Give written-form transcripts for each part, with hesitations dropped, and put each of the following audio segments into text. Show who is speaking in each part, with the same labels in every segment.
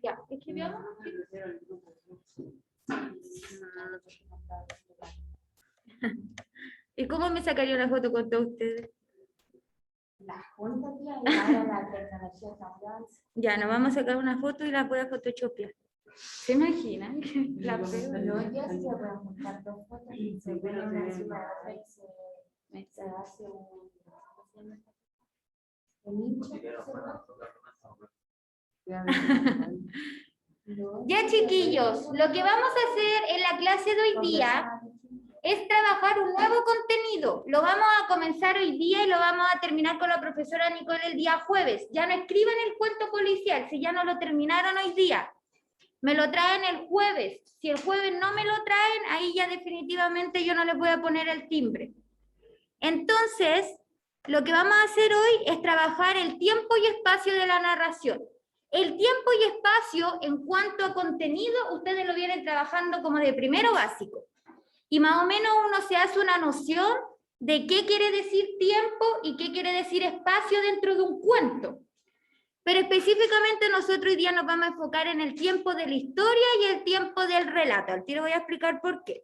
Speaker 1: Ya, escribamos. ¿Y cómo me sacaría una foto con todos ustedes?
Speaker 2: La junta, tía, y ahora la tecnología cambió.
Speaker 1: Ya, nos vamos a sacar una foto y la voy a photoshopear. ¿Se imaginan? La
Speaker 2: No,
Speaker 1: pego.
Speaker 2: ya sí se pueden juntar dos fotos y se ponen una encima de otra y se hace un hincha.
Speaker 1: Ya, chiquillos, lo que vamos a hacer en la clase de hoy día es trabajar un nuevo contenido. Lo vamos a comenzar hoy día y lo vamos a terminar con la profesora Nicole el día jueves. Ya no escriban el cuento policial, si ya no lo terminaron hoy día. Me lo traen el jueves. Si el jueves no me lo traen, ahí ya definitivamente yo no les voy a poner el timbre. Entonces, lo que vamos a hacer hoy es trabajar el tiempo y espacio de la narración. El tiempo y espacio, en cuanto a contenido, ustedes lo vienen trabajando como de primero básico. Y más o menos uno se hace una noción de qué quiere decir tiempo y qué quiere decir espacio dentro de un cuento. Pero específicamente nosotros hoy día nos vamos a enfocar en el tiempo de la historia y el tiempo del relato. Al tiro voy a explicar por qué.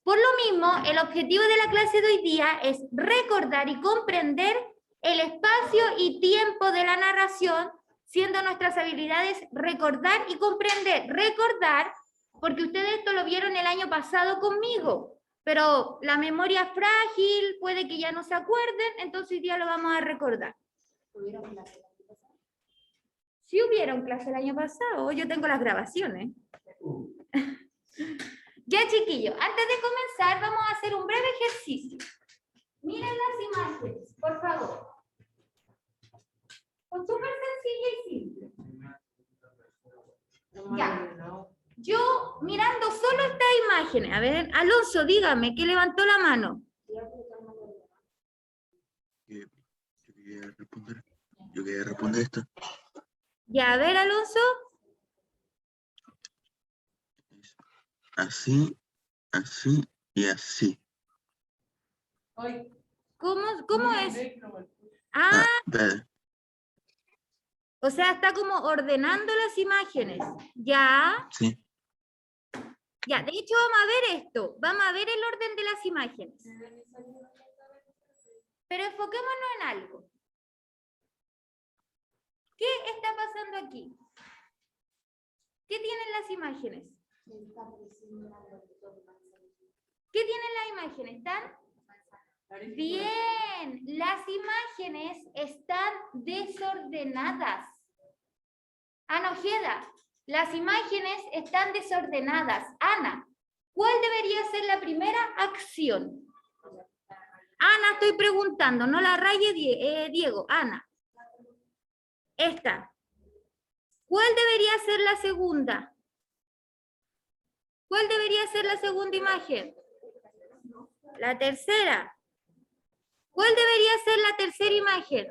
Speaker 1: Por lo mismo, el objetivo de la clase de hoy día es recordar y comprender el espacio y tiempo de la narración, siendo nuestras habilidades recordar y comprender. Recordar, porque ustedes esto lo vieron el año pasado conmigo, pero la memoria es frágil, puede que ya no se acuerden, entonces hoy día lo vamos a recordar. Sí hubieron clase el año pasado, yo tengo las grabaciones. Ya, chiquillos, antes de comenzar vamos a hacer un breve ejercicio. Miren las imágenes, por favor. Son súper sencilla y simple. Ya. Yo, mirando solo estas imágenes, a ver, Alonso, dígame, ¿qué levantó la mano?
Speaker 3: Yo quería responder esto.
Speaker 1: Ya, a ver, Alonso.
Speaker 3: Así, así y así.
Speaker 1: ¿Cómo es? Ah,
Speaker 3: Espera.
Speaker 1: o sea, está como ordenando las imágenes. Ya.
Speaker 3: Sí.
Speaker 1: Ya, de hecho vamos a ver esto. Vamos a ver el orden de las imágenes. Pero enfoquémonos en algo. ¿Qué está pasando aquí? ¿Qué tienen las imágenes? ¿Qué tienen las imágenes? ¿Están? Bien, las imágenes están desordenadas. Ana Ojeda, las imágenes están desordenadas. Ana, ¿cuál debería ser la primera acción? Ana, estoy preguntando, no la raye Diego. Ana. Esta. ¿Cuál debería ser la segunda? ¿Cuál debería ser la segunda imagen? La tercera. ¿Cuál debería ser la tercera imagen?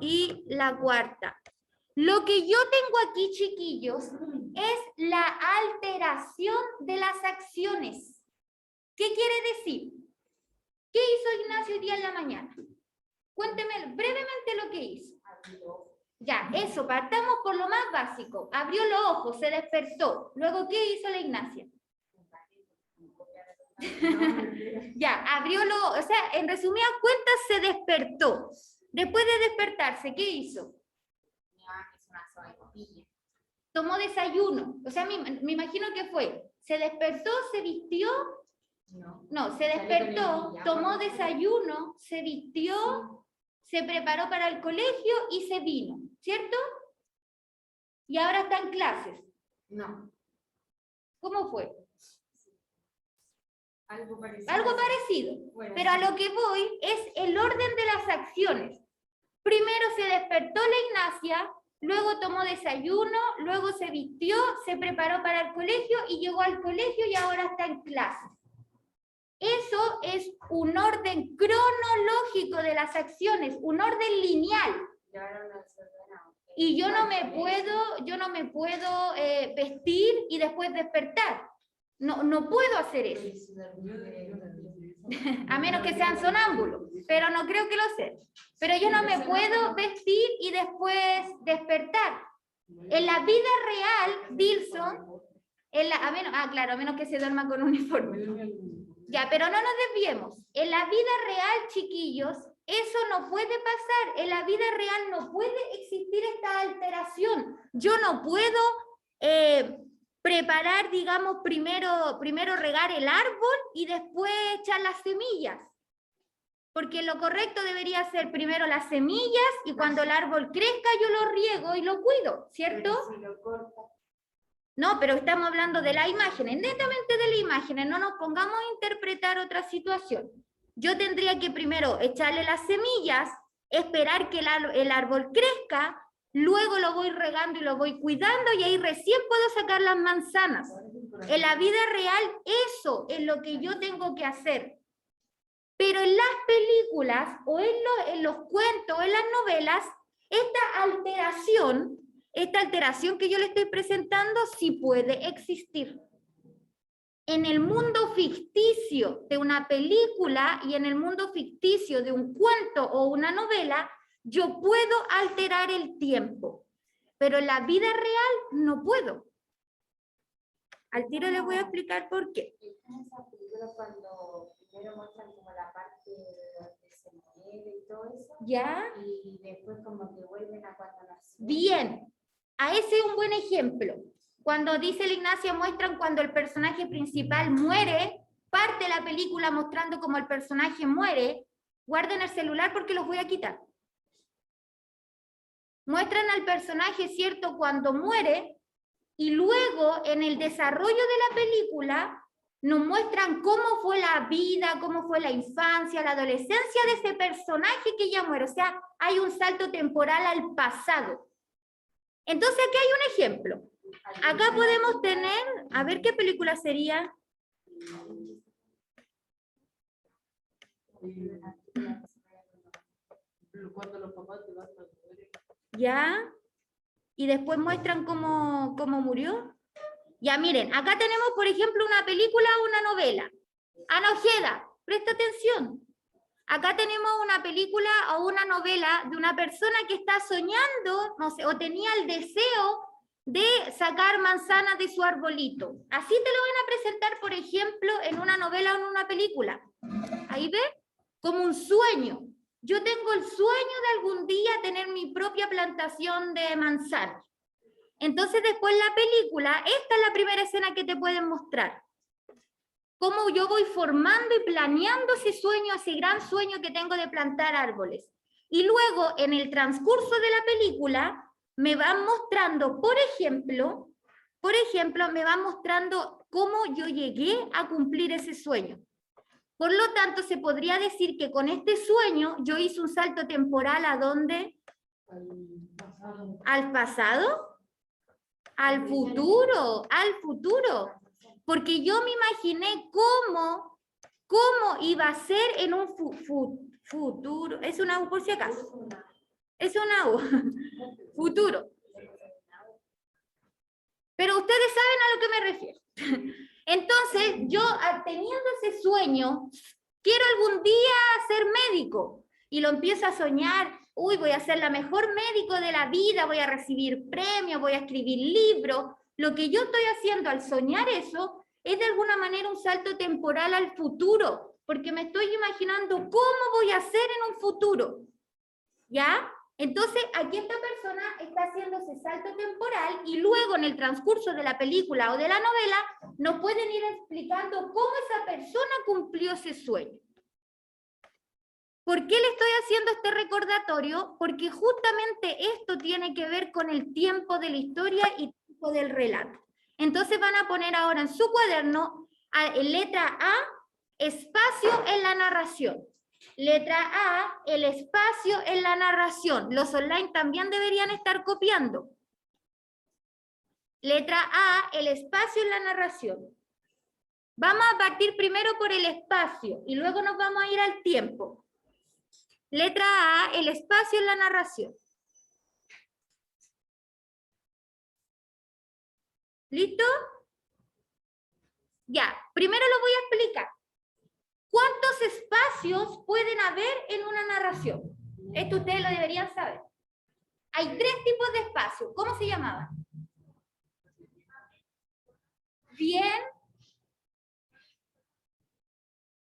Speaker 1: Y la cuarta. Lo que yo tengo aquí, chiquillos, es la alteración de las acciones. ¿Qué quiere decir? ¿Qué hizo Ignacio hoy día en la mañana? Cuénteme brevemente lo que hizo. Ya, eso, partamos por lo más básico. Abrió los ojos, se despertó. Luego, ¿qué hizo la Ignacia? Ya, abrió los ojos. O sea, en resumidas cuentas, se despertó. Después de despertarse, ¿qué hizo? Tomó desayuno. O sea, me imagino que fue. Se despertó, se vistió. No, se despertó, tomó desayuno, se vistió, se preparó para el colegio y se vino, ¿cierto? Y ahora está en clases.
Speaker 2: No.
Speaker 1: ¿Cómo fue?
Speaker 2: Algo parecido.
Speaker 1: Algo parecido. Bueno, pero a lo que voy es el orden de las acciones. Primero se despertó la Ignacia, luego tomó desayuno, luego se vistió, se preparó para el colegio y llegó al colegio y ahora está en clases. Eso es un orden cronológico de las acciones, un orden lineal. Y yo no me puedo vestir y después despertar. No puedo hacer eso. A menos que sean sonámbulos, pero no creo que lo sea. Pero yo no me puedo vestir y después despertar. En la vida real, Dilson, claro, a menos que se duerma con uniforme. Ya, pero no nos desviemos. En la vida real, chiquillos, eso no puede pasar. En la vida real no puede existir esta alteración. Yo no puedo preparar, digamos, primero regar el árbol y después echar las semillas. Porque lo correcto debería ser primero las semillas y cuando el árbol crezca yo lo riego y lo cuido, ¿cierto? No, pero estamos hablando de las imágenes, netamente de las imágenes, no nos pongamos a interpretar otra situación. Yo tendría que primero echarle las semillas, esperar que el árbol crezca, luego lo voy regando y lo voy cuidando y ahí recién puedo sacar las manzanas. En la vida real eso es lo que yo tengo que hacer. Pero en las películas o en los cuentos, en las novelas, esta alteración que yo le estoy presentando sí puede existir. En el mundo ficticio de una película y en el mundo ficticio de un cuento o una novela, yo puedo alterar el tiempo, pero en la vida real no puedo. Al tiro les voy a explicar por qué.
Speaker 2: En esa película cuando primero muestran como la parte donde se muere y todo eso,
Speaker 1: ¿Ya?
Speaker 2: y después como que vuelven a cuando nació.
Speaker 1: Bien, a ese es un buen ejemplo. Cuando dice la Ignacia, muestran cuando el personaje principal muere, parte de la película mostrando cómo el personaje muere. Guarden el celular porque los voy a quitar. Muestran al personaje, ¿cierto?, cuando muere, y luego en el desarrollo de la película nos muestran cómo fue la vida, cómo fue la infancia, la adolescencia de ese personaje que ya muere. O sea, hay un salto temporal al pasado. Entonces aquí hay un ejemplo. Acá podemos tener, a ver qué película sería. ¿Ya? Y después muestran cómo murió. Ya, miren, acá tenemos, por ejemplo, una película o una novela. Ana Ojeda, presta atención. Acá tenemos una película o una novela de una persona que está soñando, no sé, o tenía el deseo de sacar manzanas de su arbolito. Así te lo van a presentar, por ejemplo, en una novela o en una película. Ahí ves, como un sueño. Yo tengo el sueño de algún día tener mi propia plantación de manzanas. Entonces después la película, esta es la primera escena que te pueden mostrar. Cómo yo voy formando y planeando ese sueño, ese gran sueño que tengo de plantar árboles. Y luego en el transcurso de la película me van mostrando, por ejemplo, me van mostrando cómo yo llegué a cumplir ese sueño. Por lo tanto, se podría decir que con este sueño yo hice un salto temporal ¿a dónde? ¿Al pasado? ¿Al futuro? ¿Al futuro? Porque yo me imaginé cómo iba a ser en un futuro. ¿Es una U por si acaso? Es una U. Futuro. Pero ustedes saben a lo que me refiero. Entonces, yo teniendo ese sueño, quiero algún día ser médico. Y lo empiezo a soñar. Uy, voy a ser la mejor médico de la vida, voy a recibir premios, voy a escribir libros. Lo que yo estoy haciendo al soñar eso es de alguna manera un salto temporal al futuro, porque me estoy imaginando cómo voy a ser en un futuro. ¿Ya? Entonces, aquí esta persona está haciendo ese salto temporal y luego en el transcurso de la película o de la novela nos pueden ir explicando cómo esa persona cumplió ese sueño. ¿Por qué le estoy haciendo este recordatorio? Porque justamente esto tiene que ver con el tiempo de la historia y tiempo del relato. Entonces van a poner ahora en su cuaderno, letra A, espacio en la narración. Letra A, el espacio en la narración. Los online también deberían estar copiando. Letra A, el espacio en la narración. Vamos a partir primero por el espacio y luego nos vamos a ir al tiempo. Letra A, el espacio en la narración. ¿Listo? Ya, primero lo voy a explicar. ¿Cuántos espacios pueden haber en una narración? Esto ustedes lo deberían saber. Hay 3 tipos de espacio. ¿Cómo se llamaban? Bien.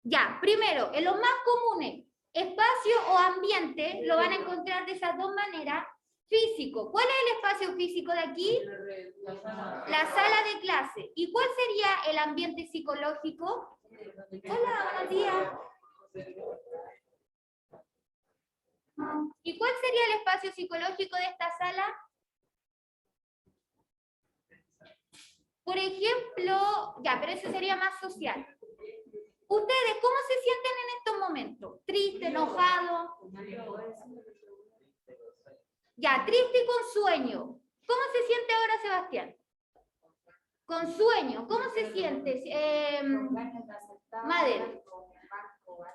Speaker 1: Ya, primero, en los más comunes, espacio o ambiente, lo van a encontrar de esas dos maneras. Físico. ¿Cuál es el espacio físico de aquí? La sala de clase. ¿Y cuál sería el ambiente psicológico? Hola, buenos días. ¿Y cuál sería el espacio psicológico de esta sala? Por ejemplo, ya, pero eso sería más social. ¿Ustedes cómo se sienten en estos momentos? ¿Triste, enojado? Ya, triste y con sueño. ¿Cómo se siente ahora Sebastián? Con sueño. ¿Cómo se siente? Madre.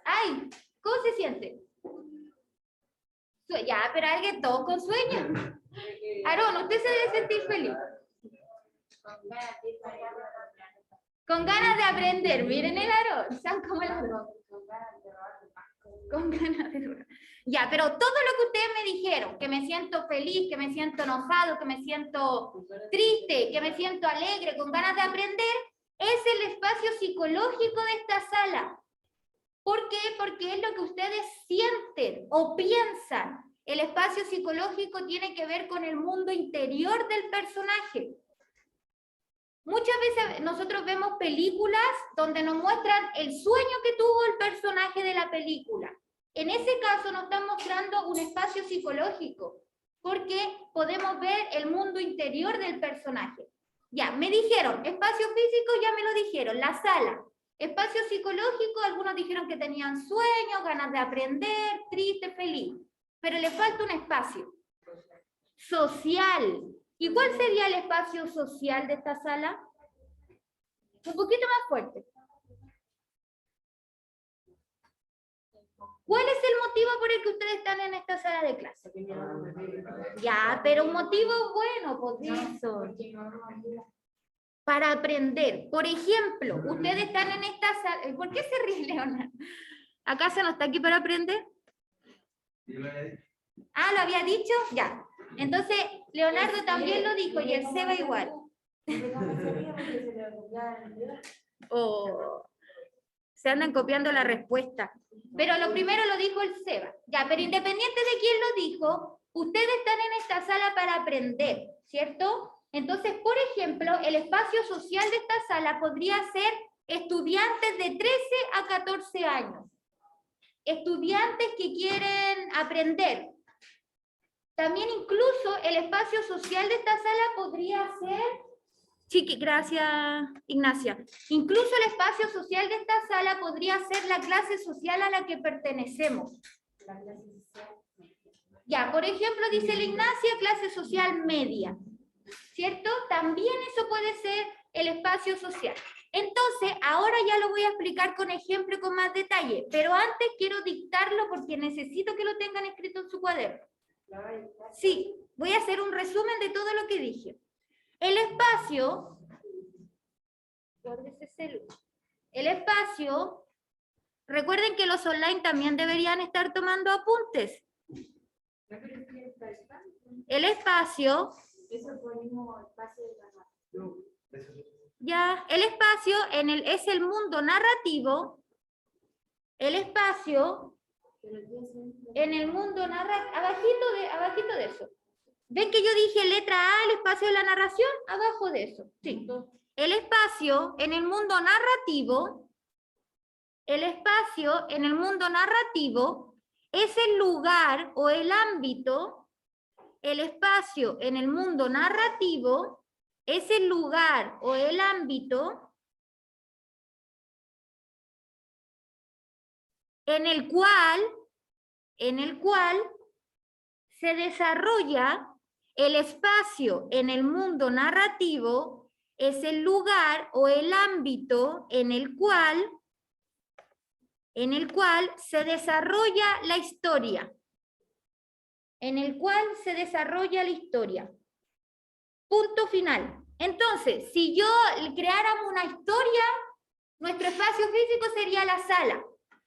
Speaker 1: Ay, ¿cómo se siente? Ya, pero alguien todo con sueño. Aarón, usted se debe sentir feliz. Con ganas de aprender. Miren el Aarón. Son como el Aarón. Con ganas de durar. Ya, pero todo lo que ustedes me dijeron, que me siento feliz, que me siento enojado, que me siento triste, que me siento alegre, con ganas de aprender, es el espacio psicológico de esta sala. ¿Por qué? Porque es lo que ustedes sienten o piensan. El espacio psicológico tiene que ver con el mundo interior del personaje. Muchas veces nosotros vemos películas donde nos muestran el sueño que tuvo el personaje de la película. En ese caso nos están mostrando un espacio psicológico, porque podemos ver el mundo interior del personaje. Ya, me dijeron, espacio físico ya me lo dijeron, la sala. Espacio psicológico, algunos dijeron que tenían sueños, ganas de aprender, triste, feliz. Pero le falta un espacio social. ¿Y cuál sería el espacio social de esta sala? Un poquito más fuerte. ¿Cuál es el motivo por el que ustedes están en esta sala de clase? Ya, pero un motivo bueno, por eso. Para aprender. Por ejemplo, ustedes están en esta sala. ¿Por qué se ríe Leonardo? ¿Acaso no está aquí para aprender? Ah, ¿lo había dicho? Ya. Entonces, Leonardo también lo dijo y el Seba igual. Oh, se andan copiando la respuesta. Pero lo primero lo dijo el Seba. Ya, pero independiente de quién lo dijo, ustedes están en esta sala para aprender, ¿cierto? Entonces, por ejemplo, el espacio social de esta sala podría ser estudiantes de 13 a 14 años. Estudiantes que quieren aprender. También incluso el espacio social de esta sala podría ser... Chiqui, gracias Ignacia. Incluso el espacio social de esta sala podría ser la clase social a la que pertenecemos. Ya, por ejemplo, dice la Ignacia, clase social media. ¿Cierto? También eso puede ser el espacio social. Entonces, ahora ya lo voy a explicar con ejemplo y con más detalle, pero antes quiero dictarlo porque necesito que lo tengan escrito en su cuaderno. Sí, voy a hacer un resumen de todo lo que dije. El espacio, recuerden que los online también deberían estar tomando apuntes. El espacio, ya, el espacio es el mundo narrativo. El espacio en el mundo narrativo, abajito de eso. ¿Ven que yo dije letra A, el espacio de la narración? Abajo de eso, sí. El espacio en el mundo narrativo, es el lugar o el ámbito, el espacio en el mundo narrativo es el lugar o el ámbito en el cual se desarrolla. El espacio en el mundo narrativo es el lugar o el ámbito en el cual se desarrolla la historia. Punto final. Entonces, si yo creáramos una historia, nuestro espacio físico sería la sala.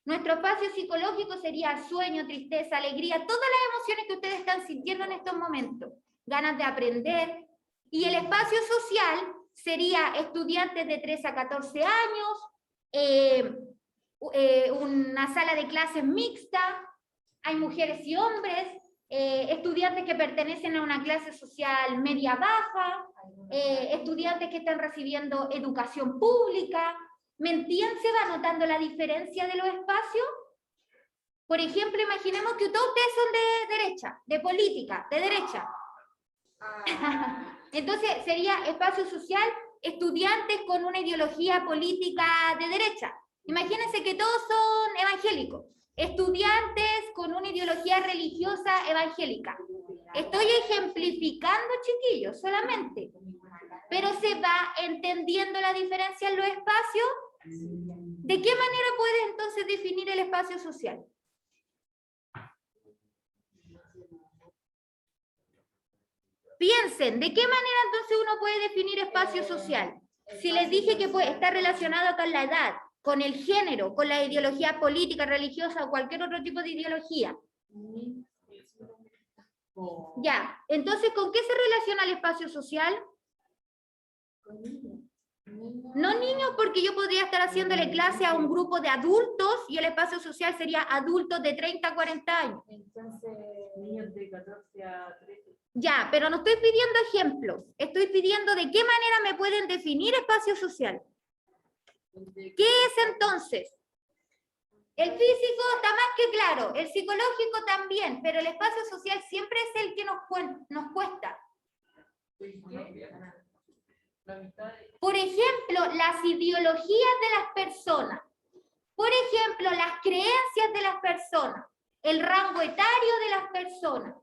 Speaker 1: Nuestro espacio psicológico sería sueño, tristeza, alegría, todas las emociones que ustedes están sintiendo en estos momentos, ganas de aprender. Y el espacio social sería estudiantes de 3 a 14 años, una sala de clases mixta, hay mujeres y hombres, estudiantes que pertenecen a una clase social media-baja, estudiantes que están recibiendo educación pública. ¿Me entienden? ¿Se va notando la diferencia de los espacios? Por ejemplo, imaginemos que todos ustedes son de derecha, de política, de derecha. Entonces sería espacio social, estudiantes con una ideología política de derecha. Imagínense que todos son evangélicos, estudiantes con una ideología religiosa evangélica. Estoy ejemplificando, chiquillos, solamente. Pero se va entendiendo la diferencia en los espacios. ¿De qué manera puedes entonces definir el espacio social? Piensen, ¿de qué manera entonces uno puede definir espacio social? Si les dije que puede estar relacionado con la edad, con el género, con la ideología política, religiosa o cualquier otro tipo de ideología. Ya, entonces, ¿con qué se relaciona el espacio social? No niños, porque yo podría estar haciéndole clase a un grupo de adultos y el espacio social sería adultos de 30 a 40 años.
Speaker 2: Entonces, niños de 14 a 13.
Speaker 1: Ya, pero no estoy pidiendo ejemplos, estoy pidiendo de qué manera me pueden definir espacio social. ¿Qué es entonces? El físico está más que claro, el psicológico también, pero el espacio social siempre es el que nos cuesta. Por ejemplo, las ideologías de las personas. Por ejemplo, las creencias de las personas. El rango etario de las personas.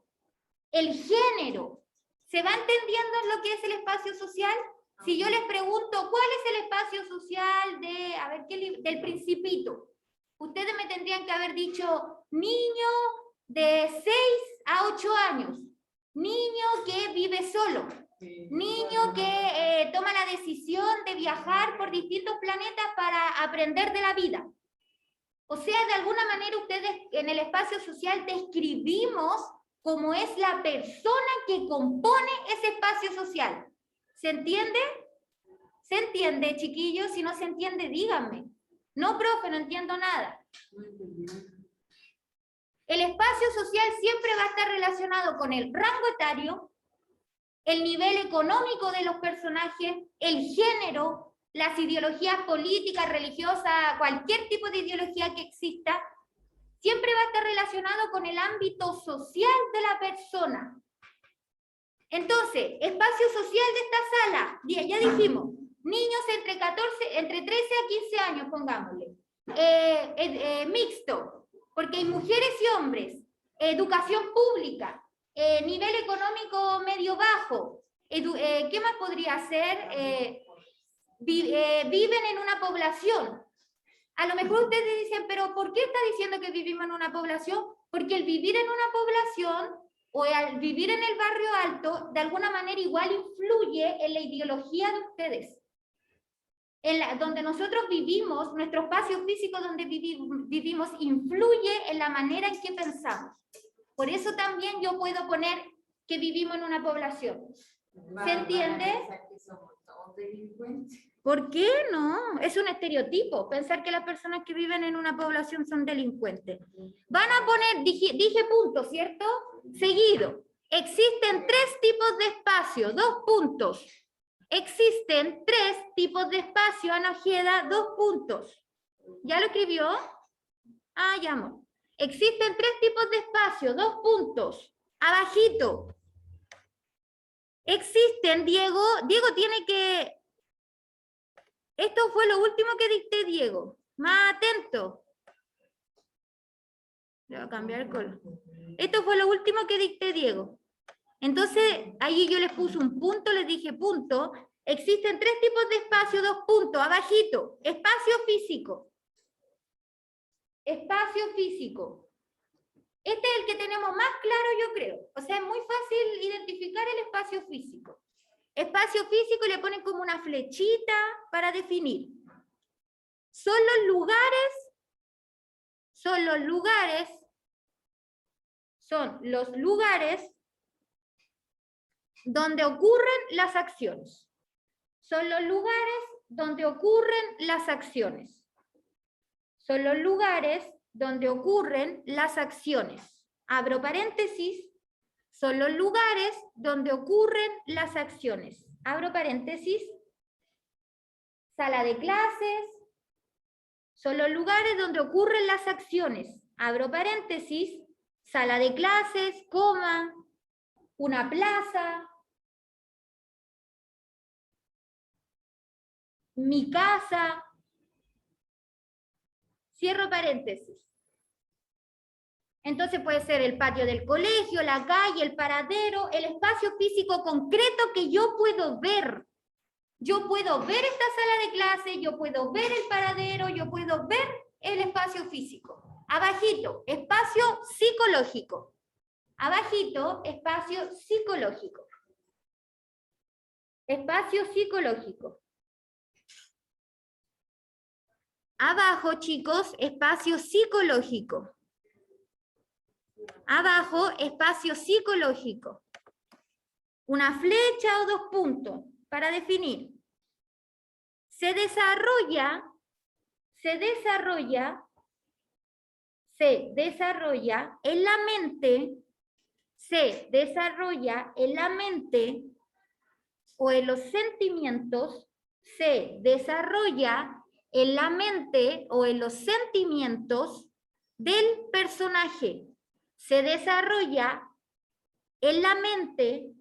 Speaker 1: El género. ¿Se va entendiendo lo que es el espacio social? Si yo les pregunto, ¿cuál es el espacio social de, a ver, del Principito? Ustedes me tendrían que haber dicho, niño de 6 a 8 años. Niño que vive solo. Niño que toma la decisión de viajar por distintos planetas para aprender de la vida. O sea, de alguna manera ustedes en el espacio social describimos cómo es la persona que compone ese espacio social. ¿Se entiende? ¿Se entiende, chiquillos? Si no se entiende, díganme. No, profe, no entiendo nada. El espacio social siempre va a estar relacionado con el rango etario, el nivel económico de los personajes, el género, las ideologías políticas, religiosas, cualquier tipo de ideología que exista, siempre va a estar relacionado con el ámbito social de la persona. Entonces, espacio social de esta sala, ya dijimos, niños entre 13 a 15 años, pongámosle. Mixto, porque hay mujeres y hombres. Educación pública. Nivel económico medio-bajo. ¿Qué más podría ser? Viven en una población. A lo mejor ustedes dicen, pero ¿por qué está diciendo que vivimos en una población? Porque el vivir en una población o al vivir en el barrio alto, de alguna manera igual influye en la ideología de ustedes. Donde nosotros vivimos, nuestro espacio físico donde vivimos influye en la manera en que pensamos. Por eso también yo puedo poner que vivimos en una población. ¿Se entiende? ¿Por qué no? Es un estereotipo, pensar que las personas que viven en una población son delincuentes. Van a poner, dije puntos, ¿cierto? Seguido. Existen 3 tipos de espacio, 2 puntos. Existen 3 tipos de espacio, Ana Ojeda, 2 puntos. ¿Ya lo escribió? Ah, ya, amor. Existen 3 tipos de espacio, 2 puntos. Abajito. Existen, Diego tiene que... Esto fue lo último que dicté, Diego. Más atento. Le voy a cambiar el color. Esto fue lo último que dicté, Diego. Entonces, ahí yo les puse un punto, les dije punto. Existen 3 tipos de espacio, 2 puntos, abajito. Espacio físico. Espacio físico. Este es el que tenemos más claro, yo creo. O sea, es muy fácil identificar el espacio físico. Espacio físico y le ponen como una flechita para definir. Son los lugares son los lugares donde ocurren las acciones. Son los lugares donde ocurren las acciones. Son los lugares donde ocurren las acciones. Abro paréntesis. Son los lugares donde ocurren las acciones. Abro paréntesis. Sala de clases. Son los lugares donde ocurren las acciones. Abro paréntesis. Sala de clases, coma, una plaza, mi casa. Cierro paréntesis. Entonces puede ser el patio del colegio, la calle, el paradero, el espacio físico concreto que yo puedo ver. Yo puedo ver esta sala de clase, yo puedo ver el paradero, yo puedo ver el espacio físico. Abajito, espacio psicológico. Abajito, espacio psicológico. Espacio psicológico. Abajo, chicos, espacio psicológico. Abajo, espacio psicológico. Una flecha o 2 puntos para definir. Se desarrolla en la mente, o en los sentimientos, se desarrolla en la mente o en los sentimientos del personaje. Se desarrolla en la mente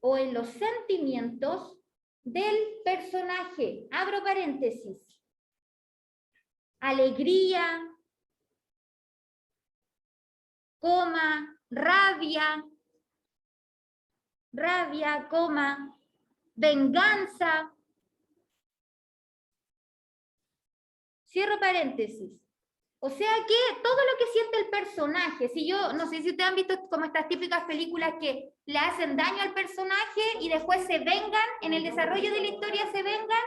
Speaker 1: o en los sentimientos del personaje. Abro paréntesis. Alegría, coma, rabia, coma, venganza. Cierro paréntesis. O sea que todo lo que siente el personaje, si yo, no sé si ustedes han visto como estas típicas películas que le hacen daño al personaje y después se vengan, en el desarrollo de la historia se vengan,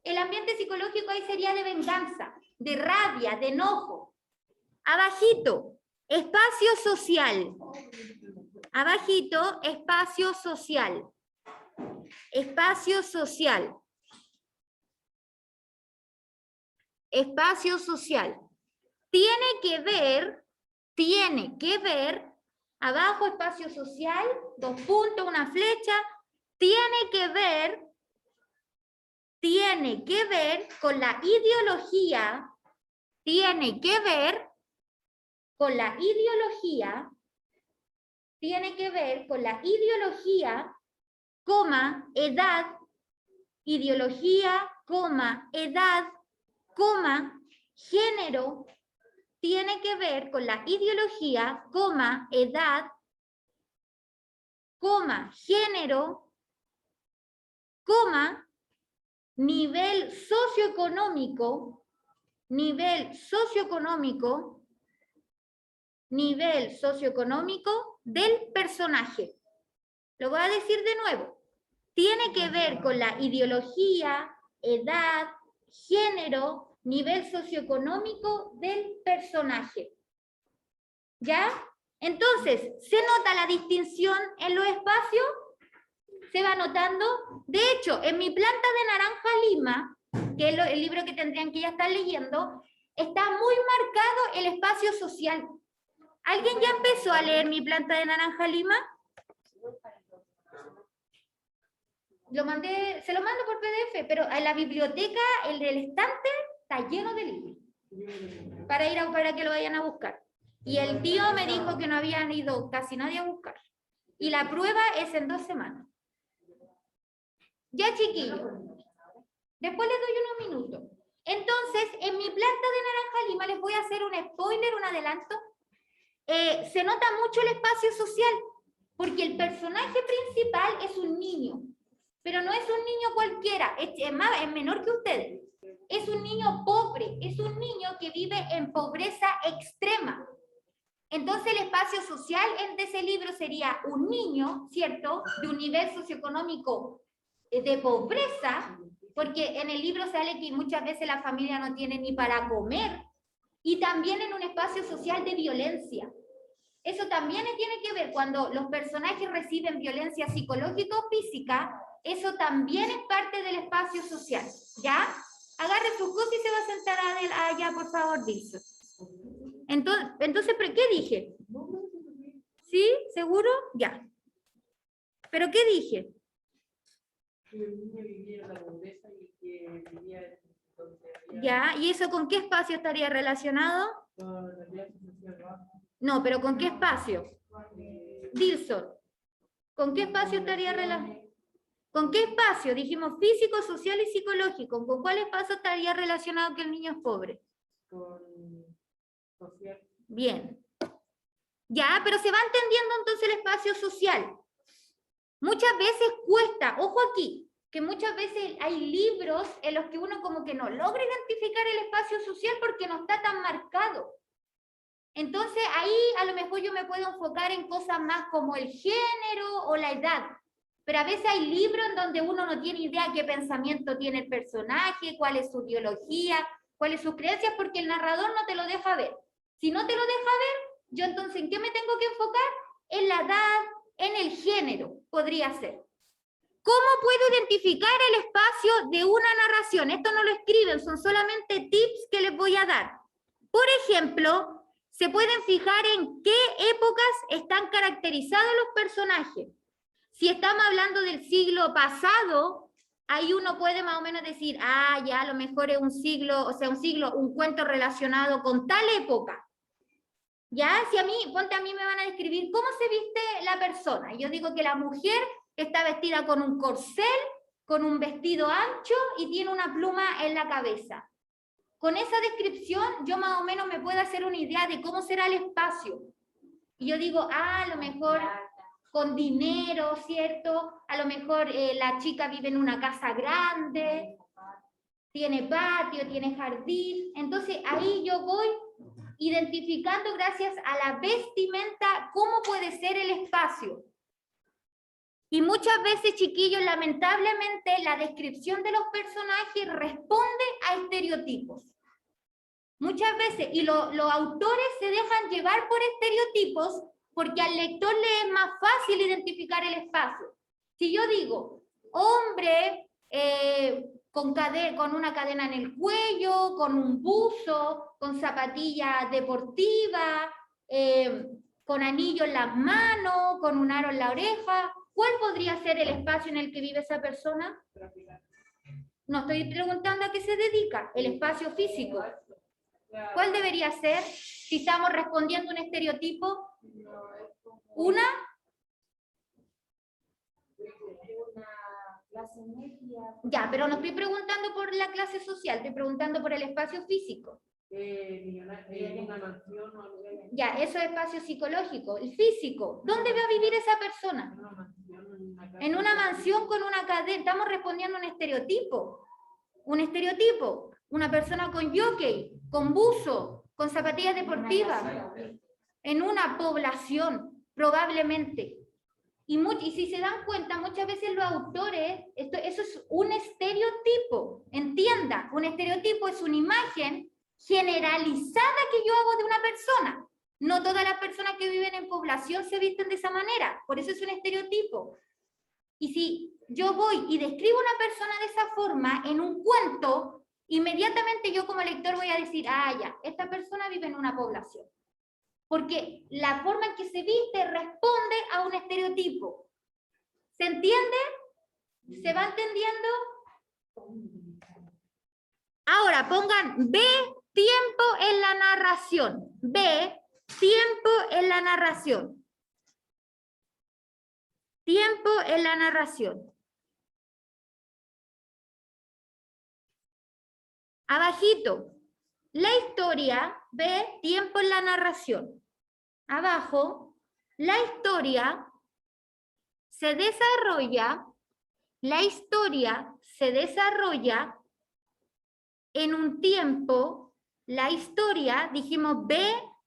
Speaker 1: el ambiente psicológico ahí sería de venganza, de rabia, de enojo. Abajito, espacio social. Abajito, espacio social. Espacio social. Espacio social. Tiene que ver, abajo espacio social, 2 puntos, una flecha, tiene que ver con la ideología, coma, edad, ideología, coma, edad, coma, género, tiene que ver con la ideología, coma, edad, coma, género, coma, nivel socioeconómico del personaje. Lo voy a decir de nuevo. Tiene que ver con la ideología, edad, género, nivel socioeconómico del personaje. ¿Ya? Entonces, ¿se nota la distinción en los espacios? ¿Se va notando? De hecho, en mi planta de naranja lima, que es el libro que tendrían que ya estar leyendo, está muy marcado el espacio social. ¿Alguien ya empezó a leer mi planta de naranja lima? Se lo mando por PDF, pero en la biblioteca, el del estante, está lleno de libros. Para que lo vayan a buscar. Y el tío me dijo que no habían ido casi nadie a buscar. Y la prueba es en 2 semanas. Ya, chiquillos. Después les doy unos minutos. Entonces, en mi planta de naranja lima les voy a hacer un spoiler, un adelanto. Se nota mucho el espacio social, porque el personaje principal es un niño. Pero no es un niño cualquiera, es menor que ustedes. Es un niño pobre, es un niño que vive en pobreza extrema. Entonces el espacio social de ese libro sería un niño, ¿cierto?, de un nivel socioeconómico de pobreza, porque en el libro sale que muchas veces la familia no tiene ni para comer. y también en un espacio social de violencia. Eso también tiene que ver cuando los personajes reciben violencia psicológica o física, eso también es parte del espacio social, ¿ya? Agarre sus cosas y se va a sentar allá, por favor, dice. Entonces, ¿qué dije? ¿Sí? ¿Seguro? Ya. ¿Pero qué dije?
Speaker 4: Que el niño vivía en la pobreza y que vivía
Speaker 1: Ya, ¿y eso con qué espacio estaría relacionado?
Speaker 4: con la clase social baja.
Speaker 1: No, pero ¿con qué espacio? Dilson, ¿con qué espacio estaría relacionado? ¿Con qué espacio? Dijimos físico, social y psicológico. ¿Con cuál espacio estaría relacionado que el niño es pobre?
Speaker 4: Con social.
Speaker 1: Bien. Ya, pero se va entendiendo entonces el espacio social. Muchas veces cuesta, ojo aquí, que muchas veces hay libros en los que uno como que no logra identificar el espacio social porque no está tan marcado. Entonces ahí a lo mejor yo me puedo enfocar en cosas más como el género o la edad. Pero a veces hay libros en donde uno no tiene idea qué pensamiento tiene el personaje, cuál es su ideología, cuáles sus creencias, porque el narrador no te lo deja ver. Si no te lo deja ver, yo entonces ¿en qué me tengo que enfocar? En la edad, en el género, podría ser. ¿Cómo puedo identificar el espacio de una narración? Esto no lo escriben, son solamente tips que les voy a dar. Por ejemplo, se pueden fijar en qué épocas están caracterizados los personajes. Si estamos hablando del siglo pasado, ahí uno puede más o menos decir, ah, ya a lo mejor es un siglo, o sea, un cuento relacionado con tal época. Ya, si a mí me van a describir cómo se viste la persona. Yo digo que la mujer está vestida con un corcel, con un vestido ancho y tiene una pluma en la cabeza. Con esa descripción yo más o menos me puedo hacer una idea de cómo será el espacio. Y yo digo, ah, a lo mejor con dinero, ¿cierto? A lo mejor la chica vive en una casa grande, tiene patio, tiene jardín. Entonces ahí yo voy identificando gracias a la vestimenta cómo puede ser el espacio. Y muchas veces, chiquillos, lamentablemente la descripción de los personajes responde a estereotipos. Muchas veces, y los autores se dejan llevar por estereotipos porque al lector le es más fácil identificar el espacio. Si yo digo, hombre con una cadena en el cuello, con un buzo, con zapatilla deportiva, con anillo en las manos, con un aro en la oreja, ¿cuál podría ser el espacio en el que vive esa persona? No estoy preguntando a qué se dedica, el espacio físico. ¿Cuál debería ser? Si estamos respondiendo a un estereotipo. ¿Una?
Speaker 2: Clase media.
Speaker 1: Ya, pero no estoy preguntando por la clase social, estoy preguntando por el espacio físico.
Speaker 4: Una mansión o algo.
Speaker 1: Ya, eso es espacio psicológico. El físico, ¿dónde va a vivir esa persona? En una mansión con una cadena. Estamos respondiendo a un estereotipo. Un estereotipo. Una persona con jockey, con buzo, con zapatillas deportivas. En una población, probablemente. Y si se dan cuenta, muchas veces los autores, eso es un estereotipo. Entienda, un estereotipo es una imagen generalizada que yo hago de una persona. No todas las personas que viven en población se visten de esa manera, por eso es un estereotipo. Y si yo voy y describo a una persona de esa forma en un cuento, inmediatamente yo como lector voy a decir, ah, ya, esta persona vive en una población. Porque la forma en que se viste responde a un estereotipo. ¿Se entiende? ¿Se va entendiendo? Ahora pongan B, tiempo en la narración. B, tiempo en la narración. Tiempo en la narración. Abajito, la historia, B, tiempo en la narración. Abajo, la historia se desarrolla en un tiempo, la historia, dijimos B,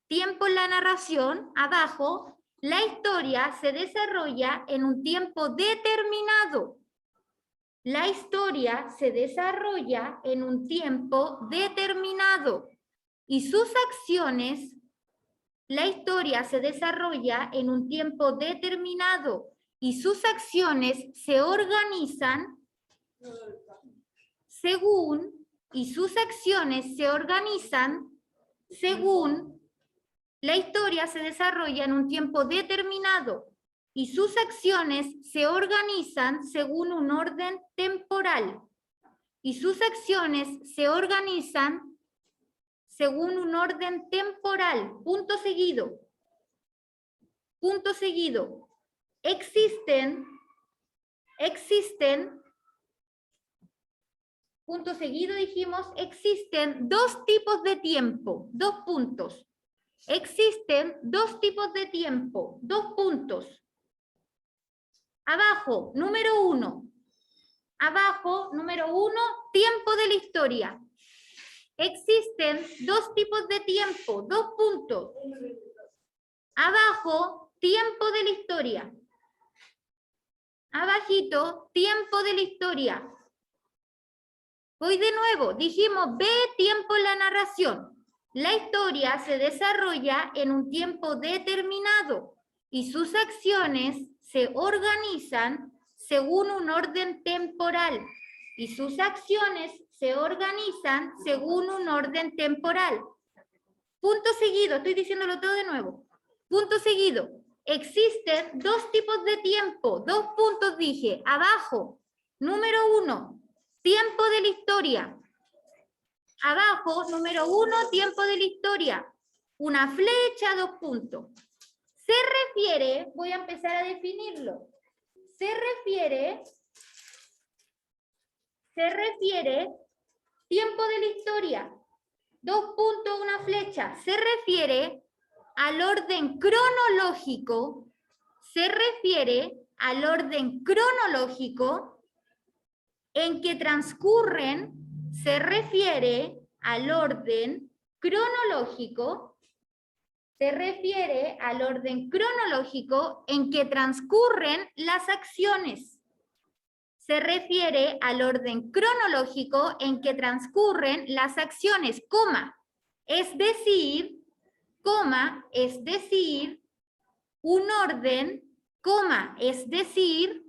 Speaker 1: tiempo en la narración, abajo, la historia se desarrolla en un tiempo determinado. La historia se desarrolla en un tiempo determinado. y sus acciones, la historia se desarrolla en un tiempo determinado y sus acciones se organizan según, la historia se desarrolla en un tiempo determinado y sus acciones se organizan según un orden temporal. Y sus acciones se organizan según un orden temporal. Punto seguido. Punto seguido. Existen, punto seguido dijimos, existen dos tipos de tiempo, dos puntos. Existen dos tipos de tiempo, dos puntos. Abajo, número 1. Abajo, número 1, tiempo de la historia. Existen dos tipos de tiempo, dos puntos. Abajo, tiempo de la historia. Abajito, tiempo de la historia. Voy de nuevo, dijimos B, tiempo en la narración. La historia se desarrolla en un tiempo determinado y sus acciones se organizan según un orden temporal. Y sus acciones se organizan según un orden temporal. Punto seguido, estoy diciéndolo todo de nuevo. Punto seguido. Existen dos tipos de tiempo, dos puntos dije. Abajo, número 1, tiempo de la historia. Abajo, número 1, tiempo de la historia. Una flecha, 2 puntos. Se refiere, voy a empezar a definirlo. Se refiere, tiempo de la historia. 2 puntos, una flecha. Se refiere al orden cronológico. Se refiere al orden cronológico en que transcurren. Se refiere al orden cronológico. Se refiere al orden cronológico en que transcurren las acciones. Se refiere al orden cronológico en que transcurren las acciones, coma, es decir, un orden, coma, es decir,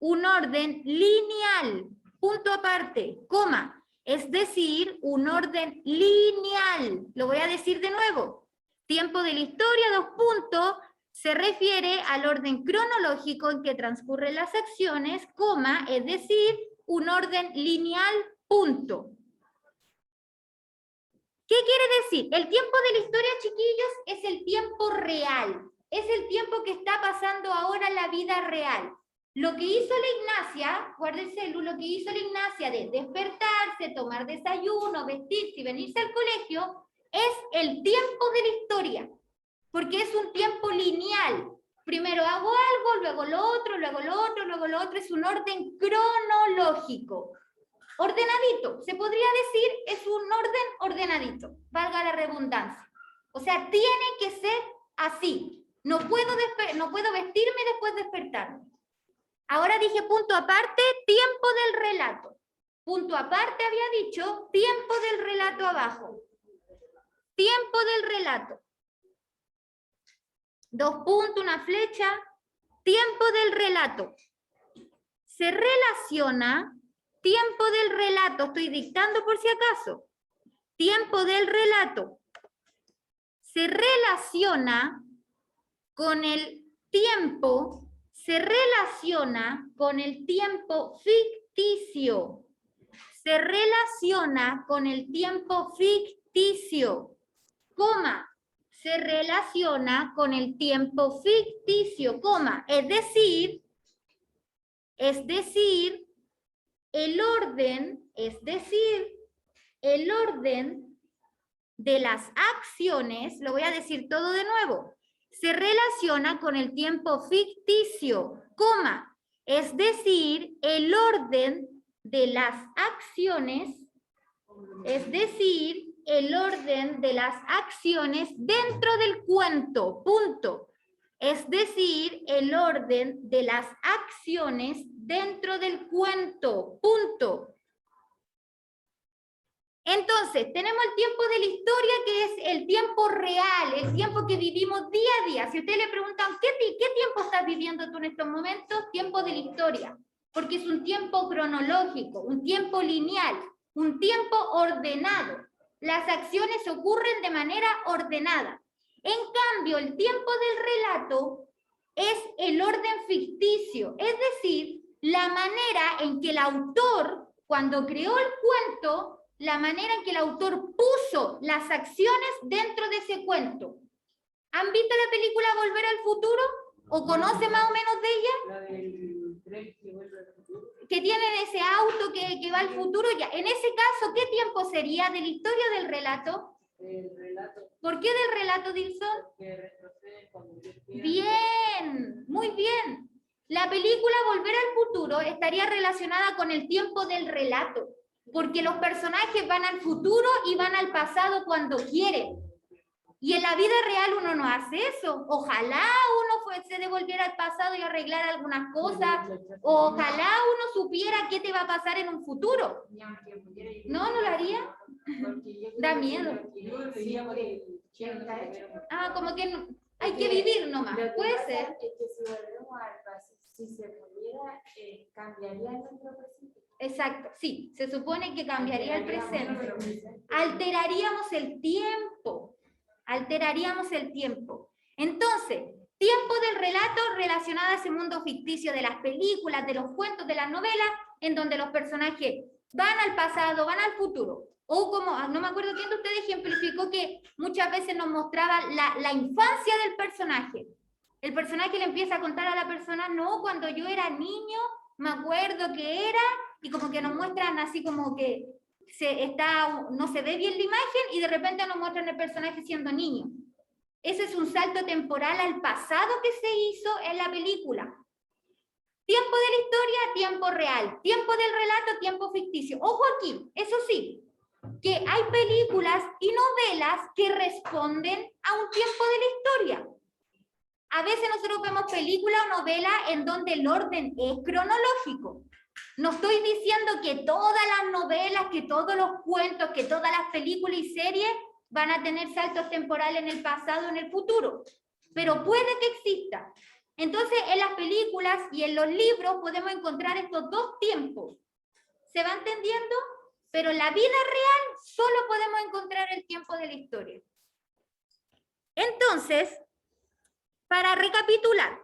Speaker 1: un orden lineal, punto aparte, coma, es decir, un orden lineal. Lo voy a decir de nuevo. Tiempo de la historia, 2 puntos, se refiere al orden cronológico en que transcurren las acciones, coma, es decir, un orden lineal, punto. ¿Qué quiere decir? El tiempo de la historia, chiquillos, es el tiempo real. Es el tiempo que está pasando ahora en la vida real. Lo que hizo la Ignacia, guárdense, lo que hizo la Ignacia de despertarse, tomar desayuno, vestirse y venirse al colegio, es el tiempo de la historia. Porque es un tiempo lineal. Primero hago algo, luego lo otro, luego lo otro, luego lo otro. Es un orden cronológico. Ordenadito, se podría decir, es un orden ordenadito, valga la redundancia. O sea, tiene que ser así. No puedo vestirme y después despertarme. Ahora dije punto aparte, tiempo del relato. Punto aparte había dicho, tiempo del relato abajo. Tiempo del relato. 2 puntos, una flecha. Tiempo del relato. Se relaciona. Tiempo del relato, estoy dictando por si acaso. Tiempo del relato se relaciona con el tiempo, ficticio. Se relaciona con el tiempo ficticio. Coma, se relaciona con el tiempo ficticio, coma, es decir, el orden de las acciones, lo voy a decir todo de nuevo, se relaciona con el tiempo ficticio, coma, es decir, el orden de las acciones, dentro del cuento, punto. Es decir, el orden de las acciones dentro del cuento, punto. Entonces, tenemos el tiempo de la historia, que es el tiempo real, el tiempo que vivimos día a día. Si ustedes le preguntan, ¿qué tiempo estás viviendo tú en estos momentos? Tiempo de la historia, porque es un tiempo cronológico, un tiempo lineal, un tiempo ordenado. Las acciones ocurren de manera ordenada. En cambio, el tiempo del relato es el orden ficticio, es decir, la manera en que el autor, cuando creó el cuento, la manera en que el autor puso las acciones dentro de ese cuento. ¿Han visto la película Volver al Futuro? ¿O conocen más o menos de ella?
Speaker 4: La del tren que vuelve al futuro.
Speaker 1: Que tienen ese auto que va al futuro. Ya. En ese caso, ¿qué tiempo sería de la historia o del relato?
Speaker 4: El relato
Speaker 1: ¿Por qué del relato, Dilson?
Speaker 4: que retrocede cuando Dios quiera.
Speaker 1: Bien, muy bien. La película Volver al Futuro estaría relacionada con el tiempo del relato, porque los personajes van al futuro y van al pasado cuando quieren. Y en la vida real uno no hace eso. Ojalá uno fuese de volver al pasado y arreglar algunas cosas. Ojalá uno supiera qué te va a pasar en un futuro. No, no lo haría. Da miedo. Ah, como que no, hay que vivir nomás. Puede ser.
Speaker 2: Es que si volvemos al pasado, si se pudiera, cambiaría nuestro presente.
Speaker 1: Exacto, sí, se supone que cambiaría el presente. Alteraríamos el tiempo. Alteraríamos el tiempo. Entonces, tiempo del relato relacionado a ese mundo ficticio de las películas, de los cuentos, de las novelas, en donde los personajes van al pasado, van al futuro. O como, no me acuerdo quién de ustedes ejemplificó que muchas veces nos mostraba la infancia del personaje. El personaje le empieza a contar a la persona, no, cuando yo era niño, me acuerdo que era, y como que nos muestran así como que no se ve bien la imagen y de repente nos muestran el personaje siendo niño. Ese es un salto temporal al pasado que se hizo en la película. Tiempo de la historia, tiempo real. Tiempo del relato, tiempo ficticio. Ojo aquí, eso sí, que hay películas y novelas que responden a un tiempo de la historia. A veces nosotros vemos películas o novelas en donde el orden es cronológico. No estoy diciendo que todas las novelas, que todos los cuentos, que todas las películas y series van a tener saltos temporales en el pasado o en el futuro, pero puede que exista. Entonces, en las películas y en los libros podemos encontrar estos dos tiempos. ¿Se va entendiendo? Pero en la vida real solo podemos encontrar el tiempo de la historia. Entonces, para recapitular,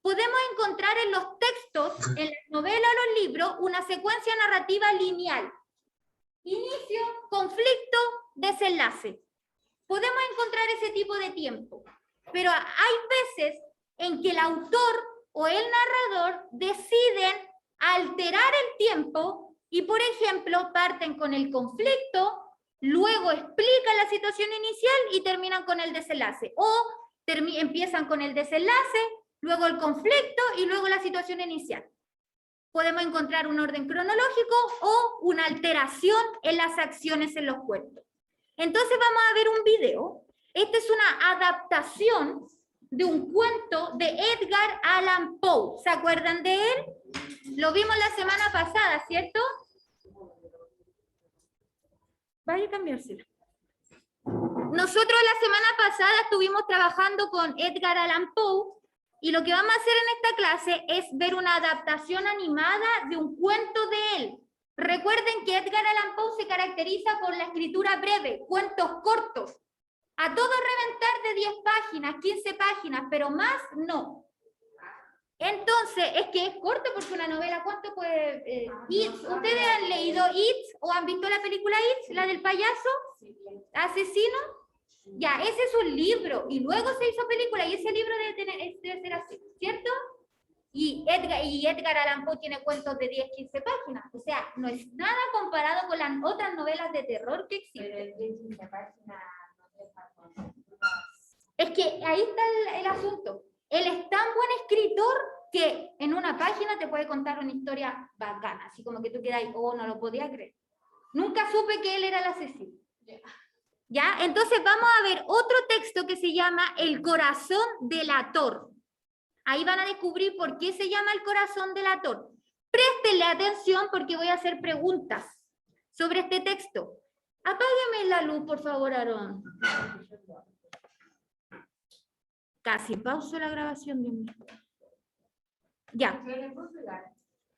Speaker 1: podemos encontrar en los textos, en las novelas o los libros, una secuencia narrativa lineal. Inicio, conflicto, desenlace. Podemos encontrar ese tipo de tiempo, pero hay veces en que el autor o el narrador deciden alterar el tiempo y, por ejemplo, parten con el conflicto, luego explican la situación inicial y terminan con el desenlace. O empiezan con el desenlace, luego el conflicto y luego la situación inicial. Podemos encontrar un orden cronológico o una alteración en las acciones en los cuentos. Entonces vamos a ver un video. Esta es una adaptación de un cuento de Edgar Allan Poe. ¿Se acuerdan de él? Lo vimos la semana pasada, ¿cierto? Vaya a cambiárselo. Nosotros la semana pasada estuvimos trabajando con Edgar Allan Poe y lo que vamos a hacer en esta clase es ver una adaptación animada de un cuento de él. Recuerden que Edgar Allan Poe se caracteriza por la escritura breve, cuentos cortos. A todo reventar de 10 páginas, 15 páginas, pero más no. Entonces, es que es corto porque una novela, ¿cuánto puede? ¿Ustedes han leído It o han visto la película It, la del payaso asesino? Ya, ese es un libro y luego se hizo película y ese libro debe ser así, ¿cierto? Y Edgar Allan Poe tiene cuentos de 10, 15 páginas. O sea, no es nada comparado con las otras novelas de terror que existen. Es que ahí está el asunto. Él es tan buen escritor que en una página te puede contar una historia bacana, así como que tú quedas ahí, oh, no lo podía creer. Nunca supe que él era el asesino. ¿Ya? Entonces vamos a ver otro texto que se llama El corazón delator. Ahí van a descubrir por qué se llama El corazón delator. Préstenle atención porque voy a hacer preguntas sobre este texto. Apágueme la luz, por favor, Aarón. Casi pauso la grabación, Dios mío. Ya.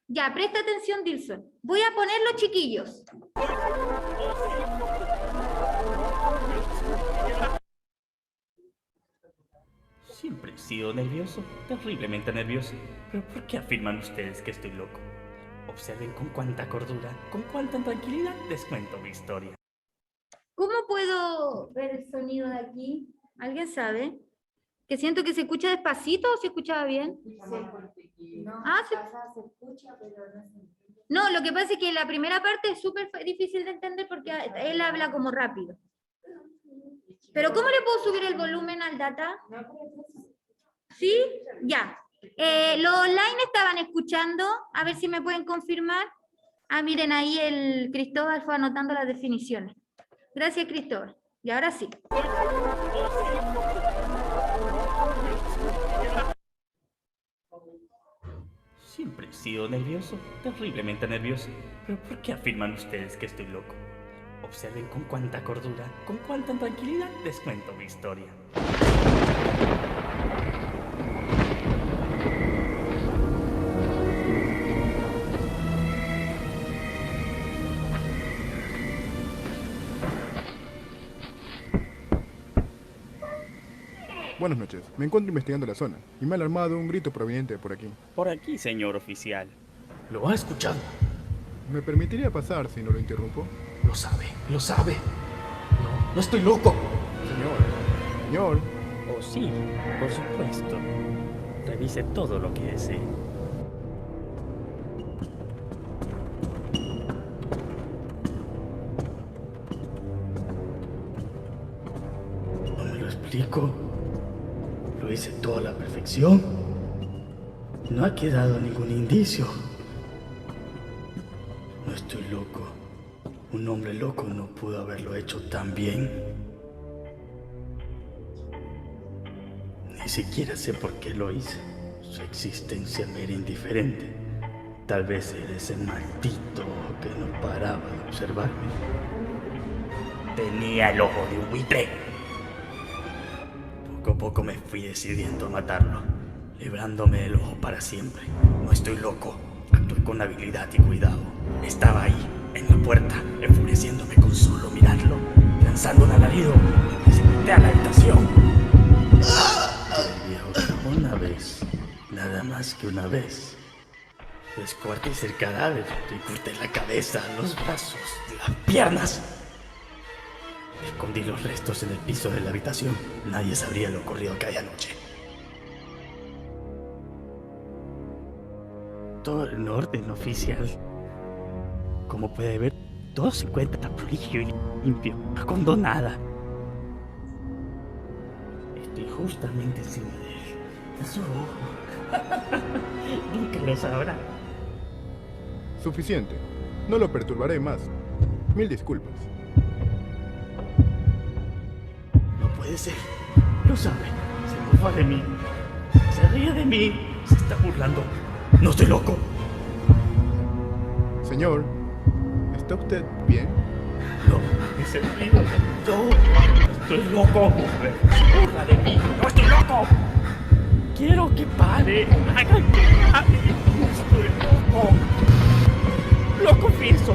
Speaker 1: Ya, presta atención, Dilson. Voy a poner los chiquillos.
Speaker 5: Siempre he sido nervioso, terriblemente nervioso. ¿Pero por qué afirman ustedes que estoy loco? Observen con cuánta cordura, con cuánta tranquilidad les cuento mi historia.
Speaker 1: ¿Cómo puedo ver el sonido de aquí? ¿Alguien sabe? Que siento que se escucha despacito o se escuchaba bien.
Speaker 2: No,
Speaker 1: Ah, sí.
Speaker 2: se escucha, pero no se entiende.
Speaker 1: No, lo que pasa es que la primera parte es súper difícil de entender porque él habla como rápido. Pero ¿cómo le puedo subir el volumen al data? ¿Sí? Ya. Los online estaban escuchando, a ver si me pueden confirmar. Ah, miren, ahí el Cristóbal fue anotando las definiciones. Gracias, Cristóbal. Y ahora sí.
Speaker 5: Siempre he sido nervioso, terriblemente nervioso. ¿Pero por qué afirman ustedes que estoy loco? Observen con cuánta cordura, con cuánta tranquilidad les cuento mi historia.
Speaker 6: Buenas noches. Me encuentro investigando la zona y me ha alarmado un grito proveniente de por aquí.
Speaker 5: Por aquí, señor oficial.
Speaker 7: Lo ha escuchado.
Speaker 6: ¿Me permitiría pasar si no lo interrumpo?
Speaker 7: Lo sabe, lo sabe. No, no estoy loco.
Speaker 6: Señor.
Speaker 5: Oh, sí, por supuesto. Revise todo lo que desee.
Speaker 7: No me lo explico. Lo hice todo a la perfección. No ha quedado ningún indicio. No estoy loco. Un hombre loco no pudo haberlo hecho tan bien. Ni siquiera sé por qué lo hice. Su existencia me era indiferente. Tal vez era ese maldito que no paraba de observarme.
Speaker 5: Tenía el ojo de un buitre.
Speaker 7: Poco a poco me fui decidiendo a matarlo, librándome del ojo para siempre. No estoy loco. Actué con habilidad y cuidado. Estaba ahí, en la puerta, enfureciéndome con solo mirarlo. Lanzando un alarido, me precipité a la habitación. El viejo cabo una vez, nada más que una vez. Descuarticé el cadáver, le corté la cabeza, los brazos, las piernas. Escondí los restos en el piso de la habitación. Nadie sabría lo ocurrido aquella noche. Todo en orden oficial. Como puede ver, todo se encuentra prolijio y limpio. No escondo nada. Estoy justamente encima de él. De su ojo. Nunca lo sabrá.
Speaker 6: Suficiente. No lo perturbaré más. Mil disculpas.
Speaker 7: No puede ser. Lo sabe. Se mofa de mí. Se ríe de mí. Se está burlando. No estoy loco.
Speaker 6: Señor, ¿está usted bien?
Speaker 7: No, me he sentido. Yo estoy loco. Se burla de mí. No estoy loco. Quiero que pare. Hagan que pare. No estoy loco. Lo confieso.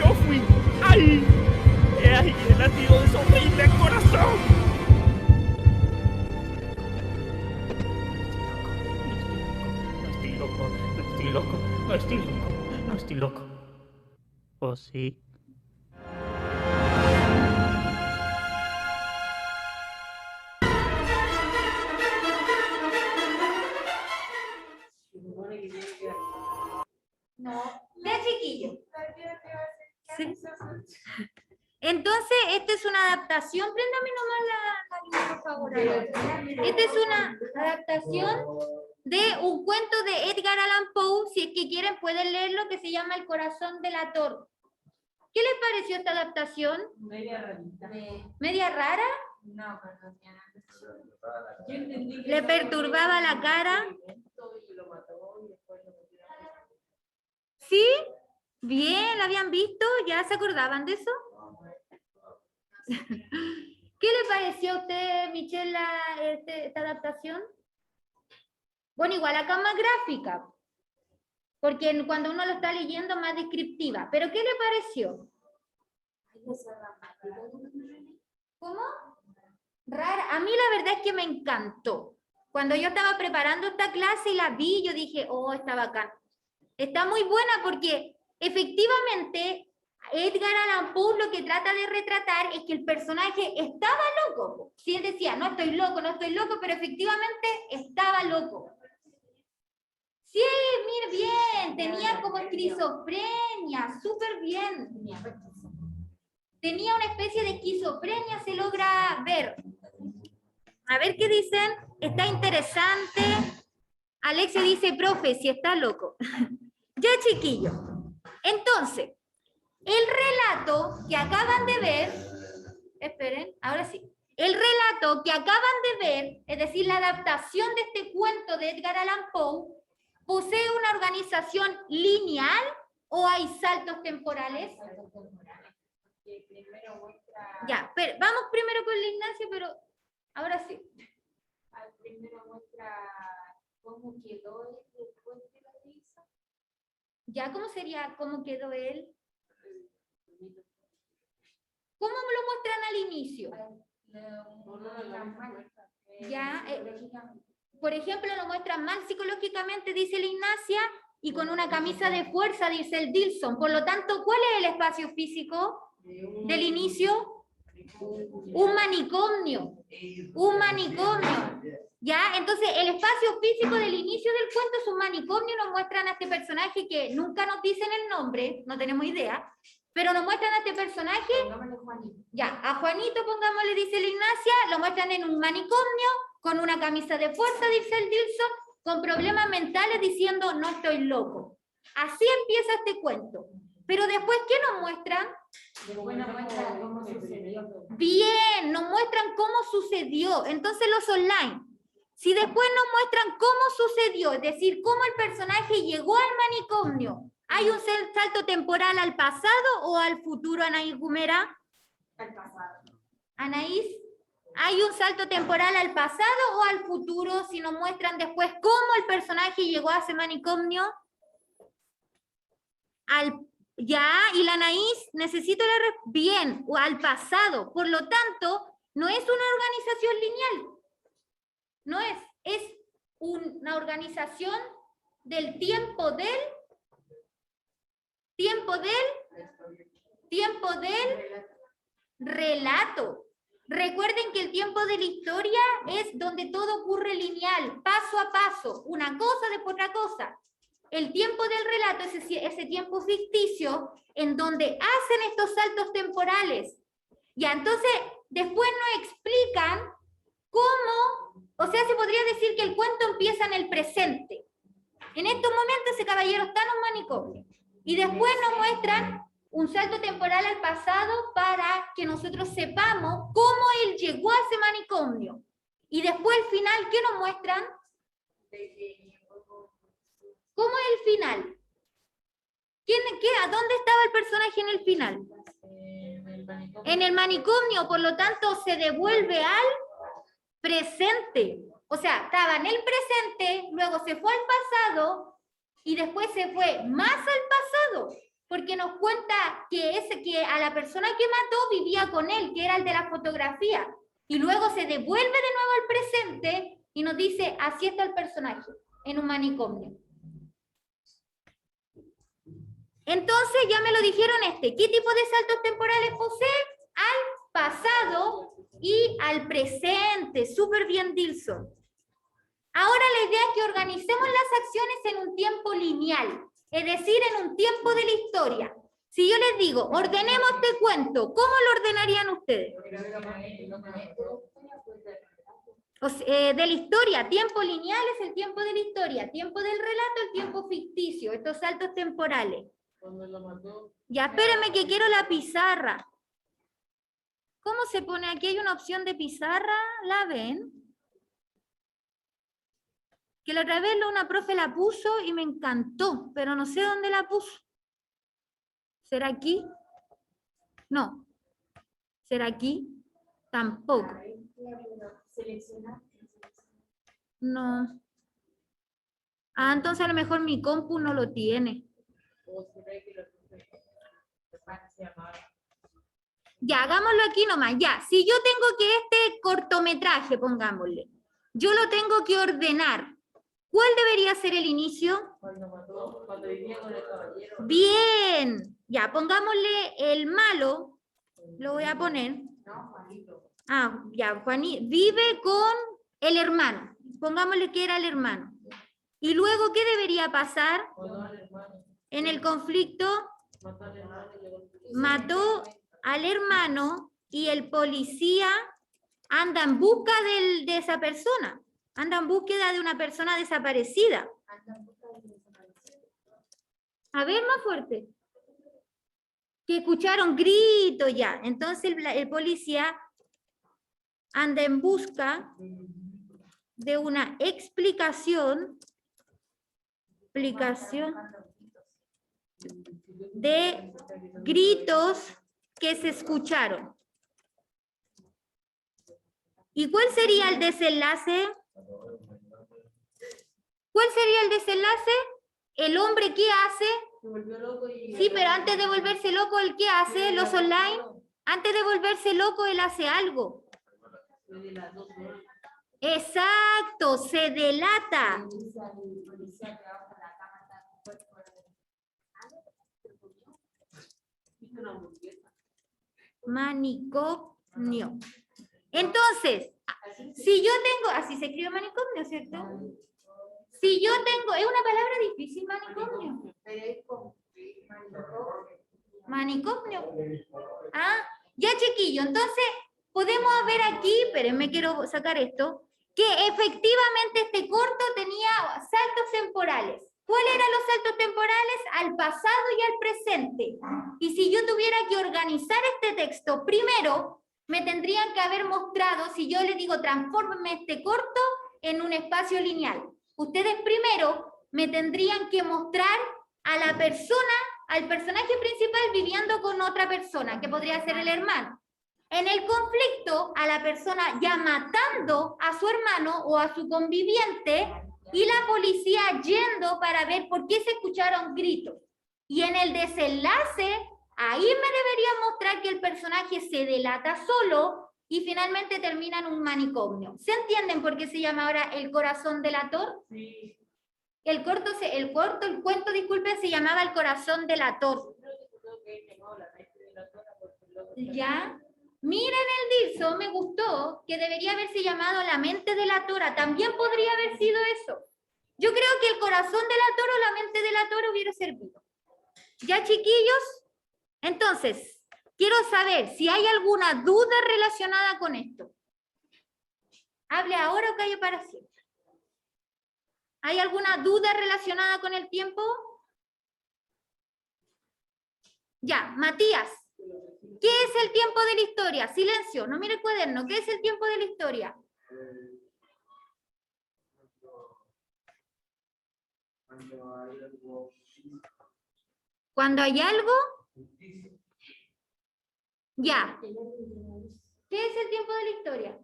Speaker 7: Yo fui ahí. He ahí el latido de su horrible corazón. No estoy loco. ¿O sí?
Speaker 1: No. Ya, chiquillo. Sí. Entonces, esta es una adaptación. Préndame nomás la por favor. Esta es una adaptación de un cuento de Edgar Allan Poe. Si es que quieren, pueden leerlo, que se llama El corazón del ator. ¿Qué les pareció esta adaptación?
Speaker 4: Media rarita.
Speaker 1: ¿Media rara?
Speaker 2: No, perdón.
Speaker 4: Yo entendí que
Speaker 1: ¿Le
Speaker 4: estaba
Speaker 1: perturbaba la cara?
Speaker 4: y lo mató y después lo metieron.
Speaker 1: ¿Sí? Bien, ¿la habían visto? ¿Ya se acordaban de eso? ¿Qué le pareció a usted, Michelle, esta adaptación? Bueno, igual acá más gráfica, porque cuando uno lo está leyendo más descriptiva. ¿Pero qué le pareció? ¿Cómo? Rara. A mí la verdad es que me encantó. Cuando yo estaba preparando esta clase y la vi, yo dije, oh, está bacán. Está muy buena porque efectivamente Edgar Allan Poe lo que trata de retratar es que el personaje estaba loco. Si él decía, no estoy loco, pero efectivamente estaba loco. Sí, mire, bien, tenía como esquizofrenia, súper bien. Tenía una especie de esquizofrenia, se logra ver. A ver qué dicen, está interesante. Alexia dice, profe, si está loco. Ya, chiquillo. Entonces, el relato que acaban de ver, esperen, ahora sí. El relato que acaban de ver, es decir, la adaptación de este cuento de Edgar Allan Poe, ¿posee una organización lineal o hay saltos temporales? Ya, pero vamos primero con la Ignacia, pero ahora sí.
Speaker 2: Primero muestra cómo quedó él después de la risa.
Speaker 1: Ya, ¿cómo sería cómo quedó él? ¿Cómo me lo muestran al inicio? Ya, por ejemplo, lo muestran mal psicológicamente, dice la Ignacia, y con una camisa de fuerza, dice el Dilson. Por lo tanto, ¿cuál es el espacio físico del inicio? Un manicomio. Un manicomio. ¿Ya? Entonces, el espacio físico del inicio del cuento es un manicomio. Nos muestran a este personaje que nunca nos dicen el nombre, no tenemos idea, pero nos muestran a este personaje. Ya, a Juanito, pongámosle, dice la Ignacia, lo muestran en un manicomio, con una camisa de fuerza, dice el Dilson, con problemas mentales, diciendo, no estoy loco. Así empieza este cuento. Pero después, ¿qué nos muestran?
Speaker 2: Después nos muestra cómo sucedió.
Speaker 1: Bien, nos muestran cómo sucedió. Entonces los online. Si después nos muestran cómo sucedió, es decir, cómo el personaje llegó al manicomio, ¿hay un salto temporal al pasado o al futuro, Anaís Gumera?
Speaker 2: Al pasado.
Speaker 1: Anaís, ¿hay un salto temporal al pasado o al futuro si nos muestran después cómo el personaje llegó a ese manicomio? Ya, y la Anaís, necesito la respuesta. Bien, o al pasado. Por lo tanto, no es una organización lineal. No es una organización del tiempo del relato. Recuerden que el tiempo de la historia es donde todo ocurre lineal, paso a paso, una cosa después otra cosa. El tiempo del relato es ese tiempo ficticio en donde hacen estos saltos temporales. Ya, entonces, después nos explican cómo, o sea, se podría decir que el cuento empieza en el presente. En estos momentos ese caballero está en un manicomio. Y después nos muestran un salto temporal al pasado para que nosotros sepamos cómo él llegó a ese manicomio. Y después el final, ¿qué nos muestran? ¿Cómo es el final? ¿A dónde estaba el personaje en el final? En el manicomio, por lo tanto se devuelve al presente. O sea, estaba en el presente, luego se fue al pasado y después se fue más al pasado, porque nos cuenta que a la persona que mató vivía con él, que era el de la fotografía, y luego se devuelve de nuevo al presente y nos dice, así está el personaje, en un manicomio. Entonces, ya me lo dijeron ¿qué tipo de saltos temporales posee? Al pasado y al presente. Súper bien, Dilson. Ahora la idea es que organicemos las acciones en un tiempo lineal, es decir, en un tiempo de la historia. Si yo les digo, ordenemos este cuento, ¿cómo lo ordenarían ustedes? De la historia, tiempo lineal es el tiempo de la historia, tiempo del relato, el tiempo ficticio, estos saltos temporales. Ya, espérenme que quiero la pizarra. ¿Cómo se pone? Aquí hay una opción de pizarra, ¿la ven? Que la otra vez una profe la puso y me encantó, pero no sé dónde la puso. ¿Será aquí? No. ¿Será aquí? Tampoco.
Speaker 2: Seleccionar.
Speaker 1: No. Ah, entonces a lo mejor mi compu no lo tiene. Ya, hagámoslo aquí nomás. Ya, si yo tengo que este cortometraje, pongámosle, yo lo tengo que ordenar. ¿Cuál debería ser el inicio?
Speaker 4: Cuando vivía con el caballero.
Speaker 1: Bien. Ya, pongámosle el malo. Lo voy a poner. Ah, ya, Juanito. Vive con el hermano. Pongámosle que era el hermano. Y luego, ¿qué debería pasar? En el conflicto, mató al hermano y el policía anda en busca de esa persona. Anda en búsqueda de una persona desaparecida. A ver, más fuerte. Que escucharon gritos ya. Entonces el policía anda en busca de una explicación de gritos que se escucharon. ¿Y cuál sería el desenlace? ¿Cuál sería el desenlace? ¿El hombre qué hace? Sí, pero antes de volverse loco, ¿el qué hace? ¿Los online? Antes de volverse loco, él hace algo. Exacto, se delata. Manicomio. Entonces, si yo tengo, así se escribe manicomio, ¿cierto? Si yo tengo, es una palabra difícil, manicomio. Manicomio. Ah, ya chiquillo, entonces podemos ver aquí, espérenme, quiero sacar esto, que efectivamente este corto tenía saltos temporales. ¿Cuáles eran los saltos temporales? Al pasado y al presente. Y si yo tuviera que organizar este texto, primero me tendrían que haber mostrado, si yo les digo transfórmeme este corto en un espacio lineal. Ustedes primero me tendrían que mostrar a la persona, al personaje principal viviendo con otra persona, que podría ser el hermano. En el conflicto, a la persona ya matando a su hermano o a su conviviente y la policía yendo para ver por qué se escucharon gritos. Y en el desenlace, ahí me debería mostrar que el personaje se delata solo y finalmente termina en un manicomio. ¿Se entienden por qué se llama ahora El corazón delator?
Speaker 4: Sí.
Speaker 1: El cuento, disculpen, se llamaba El corazón delator. ¿Ya? Miren el Dilso, me gustó, que debería haberse llamado La mente delatora. También podría haber sido eso. Yo creo que El corazón delator o La mente delatora hubiera servido. ¿Ya, chiquillos? Entonces, quiero saber si hay alguna duda relacionada con esto. ¿Hable ahora o calle para siempre? ¿Hay alguna duda relacionada con el tiempo? Ya, Matías. ¿Qué es el tiempo de la historia? Silencio, no mire el cuaderno. ¿Qué es el tiempo de la historia? Cuando hay algo. Ya. ¿Qué es el tiempo de la historia?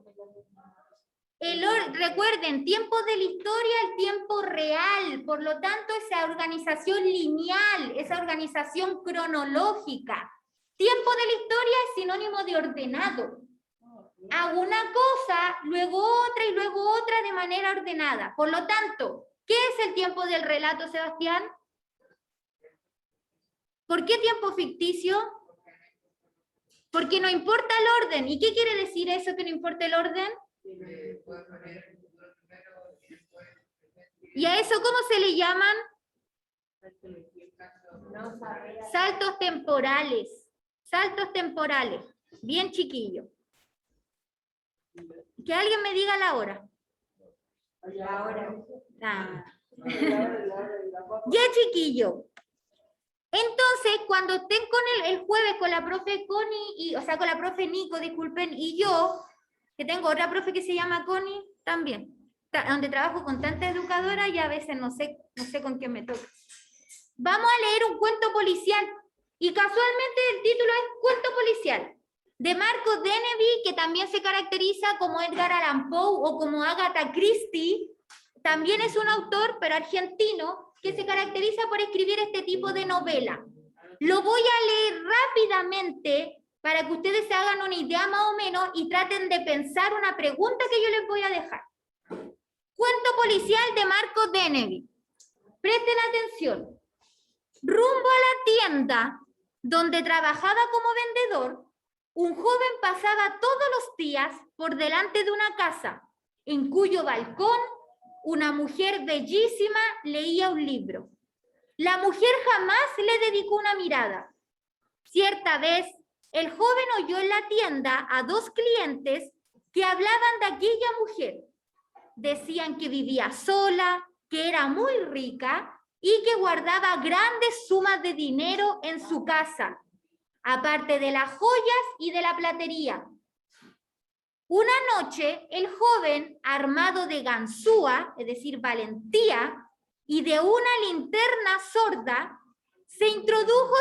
Speaker 1: Recuerden, tiempo de la historia, el tiempo real. Por lo tanto, esa organización lineal, esa organización cronológica. Tiempo de la historia es sinónimo de ordenado. Hago una cosa, luego otra y luego otra de manera ordenada. Por lo tanto, ¿qué es el tiempo del relato, Sebastián? ¿Por qué tiempo ficticio? Porque no importa el orden. ¿Y qué quiere decir eso, que no importa el orden? ¿Y a eso cómo se le llaman? Saltos temporales. Saltos temporales. Bien, chiquillo. Que alguien me diga la hora. Ah. Ya, chiquillo. Entonces, cuando estén con el jueves con la profe Connie, con la profe Nico, disculpen, y yo, que tengo otra profe que se llama Connie, también, donde trabajo con tanta educadora y a veces no sé con quién me toca. Vamos a leer un cuento policial. Y casualmente el título es Cuento policial. de Marcos Deneby, que también se caracteriza como Edgar Allan Poe o como Agatha Christie. También es un autor, pero argentino, que se caracteriza por escribir este tipo de novela. Lo voy a leer rápidamente para que ustedes se hagan una idea más o menos y traten de pensar una pregunta que yo les voy a dejar. Cuento policial de Marcos Deneby. Presten atención. Rumbo a la tienda donde trabajaba como vendedor, un joven pasaba todos los días por delante de una casa, en cuyo balcón una mujer bellísima leía un libro. La mujer jamás le dedicó una mirada. Cierta vez, el joven oyó en la tienda a dos clientes que hablaban de aquella mujer. Decían que vivía sola, que era muy rica y que guardaba grandes sumas de dinero en su casa, aparte de las joyas y de la platería. Una noche, el joven, armado de ganzúa, es decir, valentía, y de una linterna sorda, se introdujo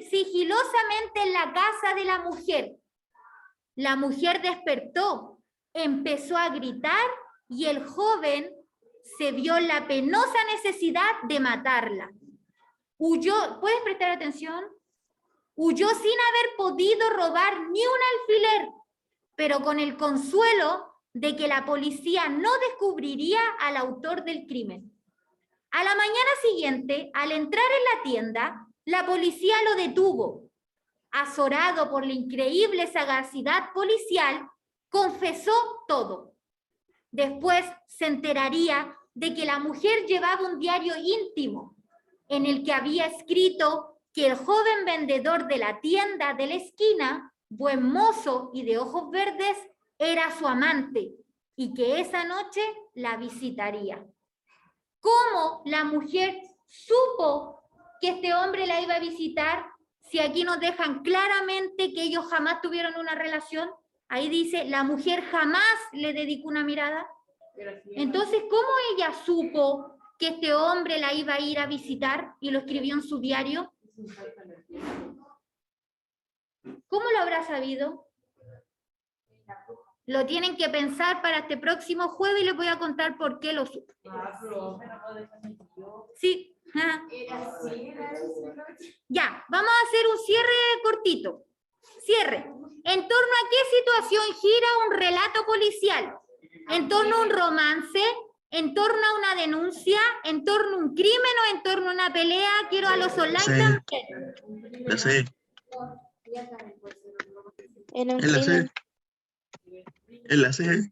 Speaker 1: sigilosamente en la casa de la mujer. La mujer despertó, empezó a gritar y el joven se vio en la penosa necesidad de matarla. Huyó, ¿puedes prestar atención? Huyó sin haber podido robar ni un alfiler, pero con el consuelo de que la policía no descubriría al autor del crimen. A la mañana siguiente, al entrar en la tienda, la policía lo detuvo. Azorado por la increíble sagacidad policial, confesó todo. Después se enteraría de que la mujer llevaba un diario íntimo en el que había escrito que el joven vendedor de la tienda de la esquina, buen mozo y de ojos verdes, era su amante y que esa noche la visitaría. ¿Cómo la mujer supo que este hombre la iba a visitar si aquí nos dejan claramente que ellos jamás tuvieron una relación? Ahí dice, la mujer jamás le dedicó una mirada. Entonces, ¿cómo ella supo que este hombre la iba a ir a visitar y lo escribió en su diario? ¿Cómo lo habrá sabido? Lo tienen que pensar para este próximo jueves y les voy a contar por qué lo supo. Sí. Ya, vamos a hacer un cierre cortito. Cierre. ¿En torno a qué situación gira un relato policial? ¿En torno a un romance? ¿En torno a una denuncia? ¿En torno a un crimen o en torno a una pelea? Quiero a los online también.
Speaker 3: La sé.
Speaker 2: En un
Speaker 3: Es la
Speaker 2: crimen.
Speaker 3: sé. Es la sé.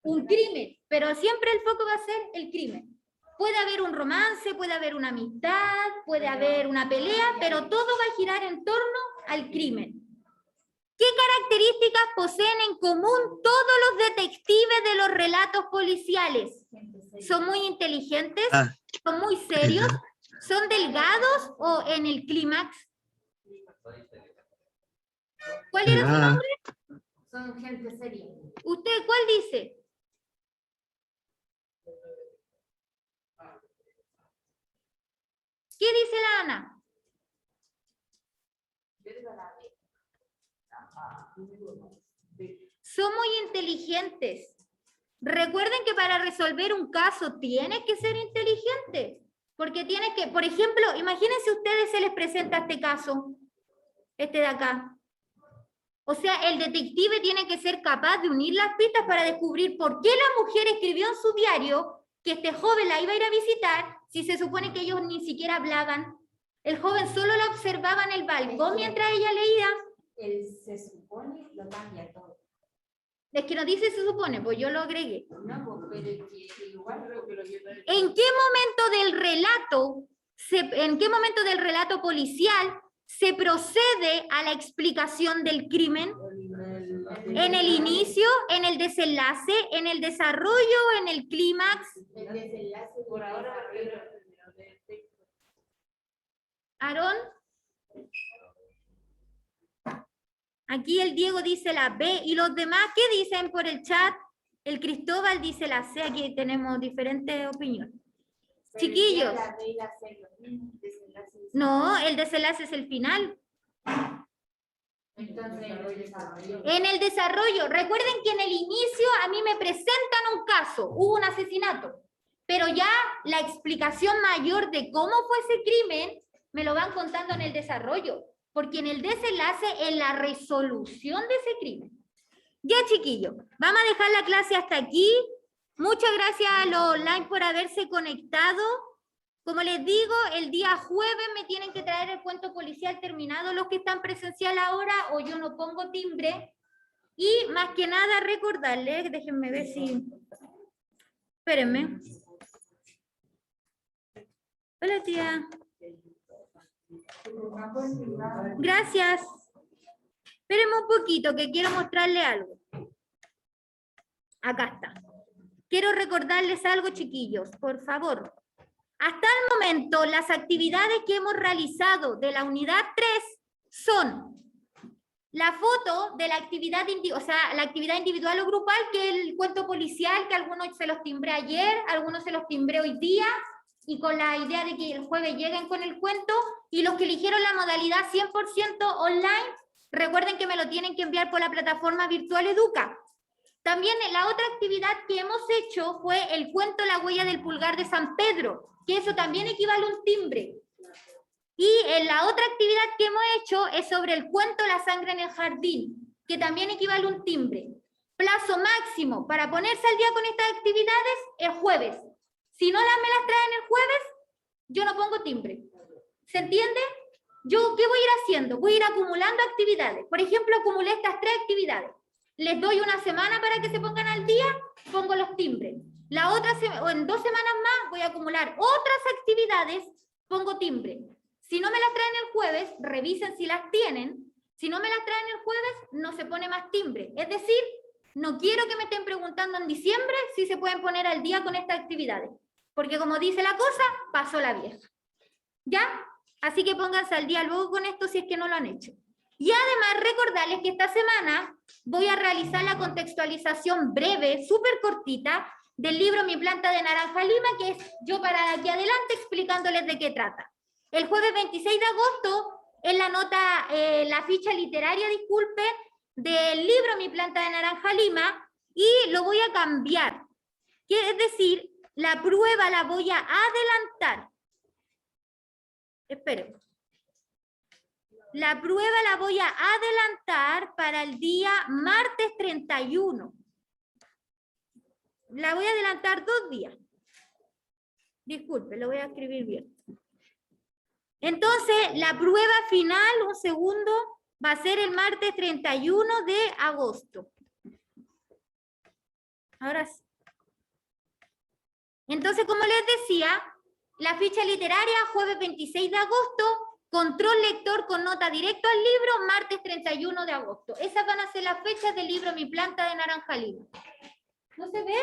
Speaker 1: Un crimen, pero siempre el foco va a ser el crimen. Puede haber un romance, puede haber una amistad, puede haber una pelea, pero todo va a girar en torno al crimen. ¿Qué características poseen en común todos los detectives de los relatos policiales? ¿Son muy inteligentes? ¿Son muy serios? ¿Son delgados o en el clímax? ¿Cuál era su nombre?
Speaker 2: Son gente seria.
Speaker 1: ¿Usted cuál dice? ¿Qué dice la Ana? Son muy inteligentes. Recuerden que para resolver un caso tienes que ser inteligente. Porque tienes que, por ejemplo, imagínense ustedes se les presenta este caso, este de acá. O sea, el detective tiene que ser capaz de unir las pistas para descubrir por qué la mujer escribió en su diario que este joven la iba a ir a visitar, si se supone que ellos ni siquiera hablaban. El joven solo la observaba en el balcón mientras ella leía.
Speaker 2: Él se supone lo cambia todo.
Speaker 1: Es que no dice se supone, pues yo lo agregué.
Speaker 2: No, pero es que igual
Speaker 1: ¿En qué momento del relato policial se procede a la explicación del crimen? ¿En el inicio, en el desenlace, en el desarrollo, en el clímax?
Speaker 2: el desenlace
Speaker 4: Por ahora,
Speaker 1: ¿Aarón? Aquí el Diego dice la B. ¿Y los demás qué dicen por el chat? El Cristóbal dice la C. Aquí tenemos diferentes opiniones. Chiquillos. No, el desenlace es el final. En el desarrollo, recuerden que en el inicio a mí me presentan un caso, hubo un asesinato, pero ya la explicación mayor de cómo fue ese crimen me lo van contando en el desarrollo, porque en el desenlace, en la resolución de ese crimen. Ya, chiquillos, vamos a dejar la clase hasta aquí. Muchas gracias a los online por haberse conectado. Como les digo, el día jueves me tienen que traer el cuento policial terminado los que están presencial ahora, o yo no pongo timbre. Y más que nada recordarles, déjenme ver si... Espérenme. Hola, tía. Gracias. Espérenme un poquito que quiero mostrarles algo. Acá está. Quiero recordarles algo, chiquillos, por favor. Hasta el momento, las actividades que hemos realizado de la unidad 3 son la foto de la actividad, la actividad individual o grupal, que es el cuento policial, que algunos se los timbré ayer, algunos se los timbré hoy día, y con la idea de que el jueves lleguen con el cuento, y los que eligieron la modalidad 100% online, recuerden que me lo tienen que enviar por la plataforma virtual Educa. También la otra actividad que hemos hecho fue el cuento La huella del pulgar de San Pedro, que eso también equivale a un timbre. Y la otra actividad que hemos hecho es sobre el cuento La sangre en el jardín, que también equivale a un timbre. Plazo máximo para ponerse al día con estas actividades es jueves. Si no me las traen el jueves, yo no pongo timbre. ¿Se entiende? ¿Yo qué voy a ir haciendo? Voy a ir acumulando actividades. Por ejemplo, acumulé estas 3 actividades. Les doy una semana para que se pongan al día, pongo los timbres. La otra o en 2 semanas más voy a acumular otras actividades, pongo timbre. Si no me las traen el jueves, revisen si las tienen. Si no me las traen el jueves, no se pone más timbre. Es decir, no quiero que me estén preguntando en diciembre si se pueden poner al día con estas actividades. Porque como dice la cosa, pasó la vieja. ¿Ya? Así que pónganse al día luego con esto si es que no lo han hecho. Y además recordarles que esta semana voy a realizar la contextualización breve, súper cortita, del libro Mi planta de naranja lima, que es yo para aquí adelante explicándoles de qué trata. El jueves 26 de agosto, en la nota, la ficha literaria, disculpen, del libro Mi planta de naranja lima, y lo voy a cambiar. Es decir, la prueba la voy a adelantar. Esperen. La prueba la voy a adelantar para el día martes 31. La voy a adelantar 2 días. Disculpe, lo voy a escribir bien. Entonces, la prueba final, un segundo, va a ser el martes 31 de agosto. Ahora sí. Entonces, como les decía, la ficha literaria, jueves 26 de agosto, control lector con nota directo al libro, martes 31 de agosto. Esas van a ser las fechas del libro Mi planta de naranja lima. ¿No se ve?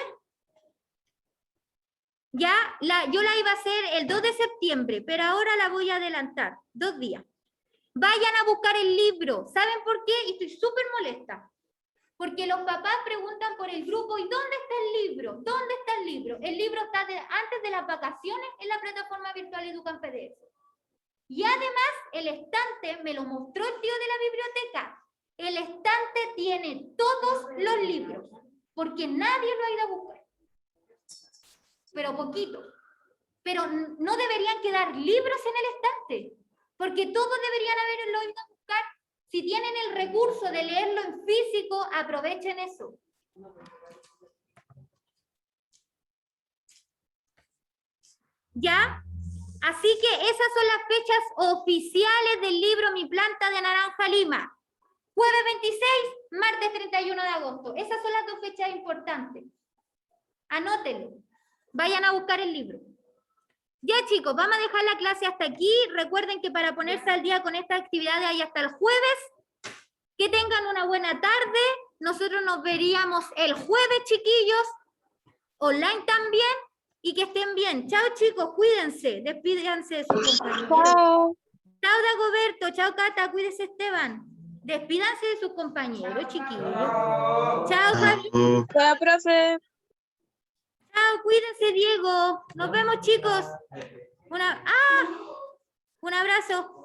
Speaker 1: Ya, yo la iba a hacer el 2 de septiembre, pero ahora la voy a adelantar, 2 días. Vayan a buscar el libro. ¿Saben por qué? Y estoy súper molesta. Porque los papás preguntan por el grupo, ¿y dónde está el libro? ¿Dónde está el libro? El libro está antes de las vacaciones en la plataforma virtual Educa en PDF. Y además, el estante me lo mostró el tío de la biblioteca. El estante tiene todos los libros, porque nadie lo ha ido a buscar. Pero poquito. Pero no deberían quedar libros en el estante, porque todos deberían haberlo ido a buscar. Si tienen el recurso de leerlo en físico, aprovechen eso. ¿Ya? Así que esas son las fechas oficiales del libro Mi planta de naranja lima. Jueves 26, martes 31 de agosto. Esas son las 2 fechas importantes. Anótenlo. Vayan a buscar el libro. Ya, chicos, vamos a dejar la clase hasta aquí. Recuerden que para ponerse al día con estas actividades hay hasta el jueves. Que tengan una buena tarde. Nosotros nos veríamos el jueves, chiquillos. Online también. Y que estén bien. Chao, chicos, cuídense. Despídense de sus compañeros.
Speaker 8: Chao.
Speaker 1: Chao, Dagoberto. Chao, Cata. Cuídense, Esteban. Despídanse de sus compañeros, chiquillos. Chao, Javi.
Speaker 8: Chao, profe.
Speaker 1: Chao, cuídense, Diego. Nos vemos, chicos. Un abrazo.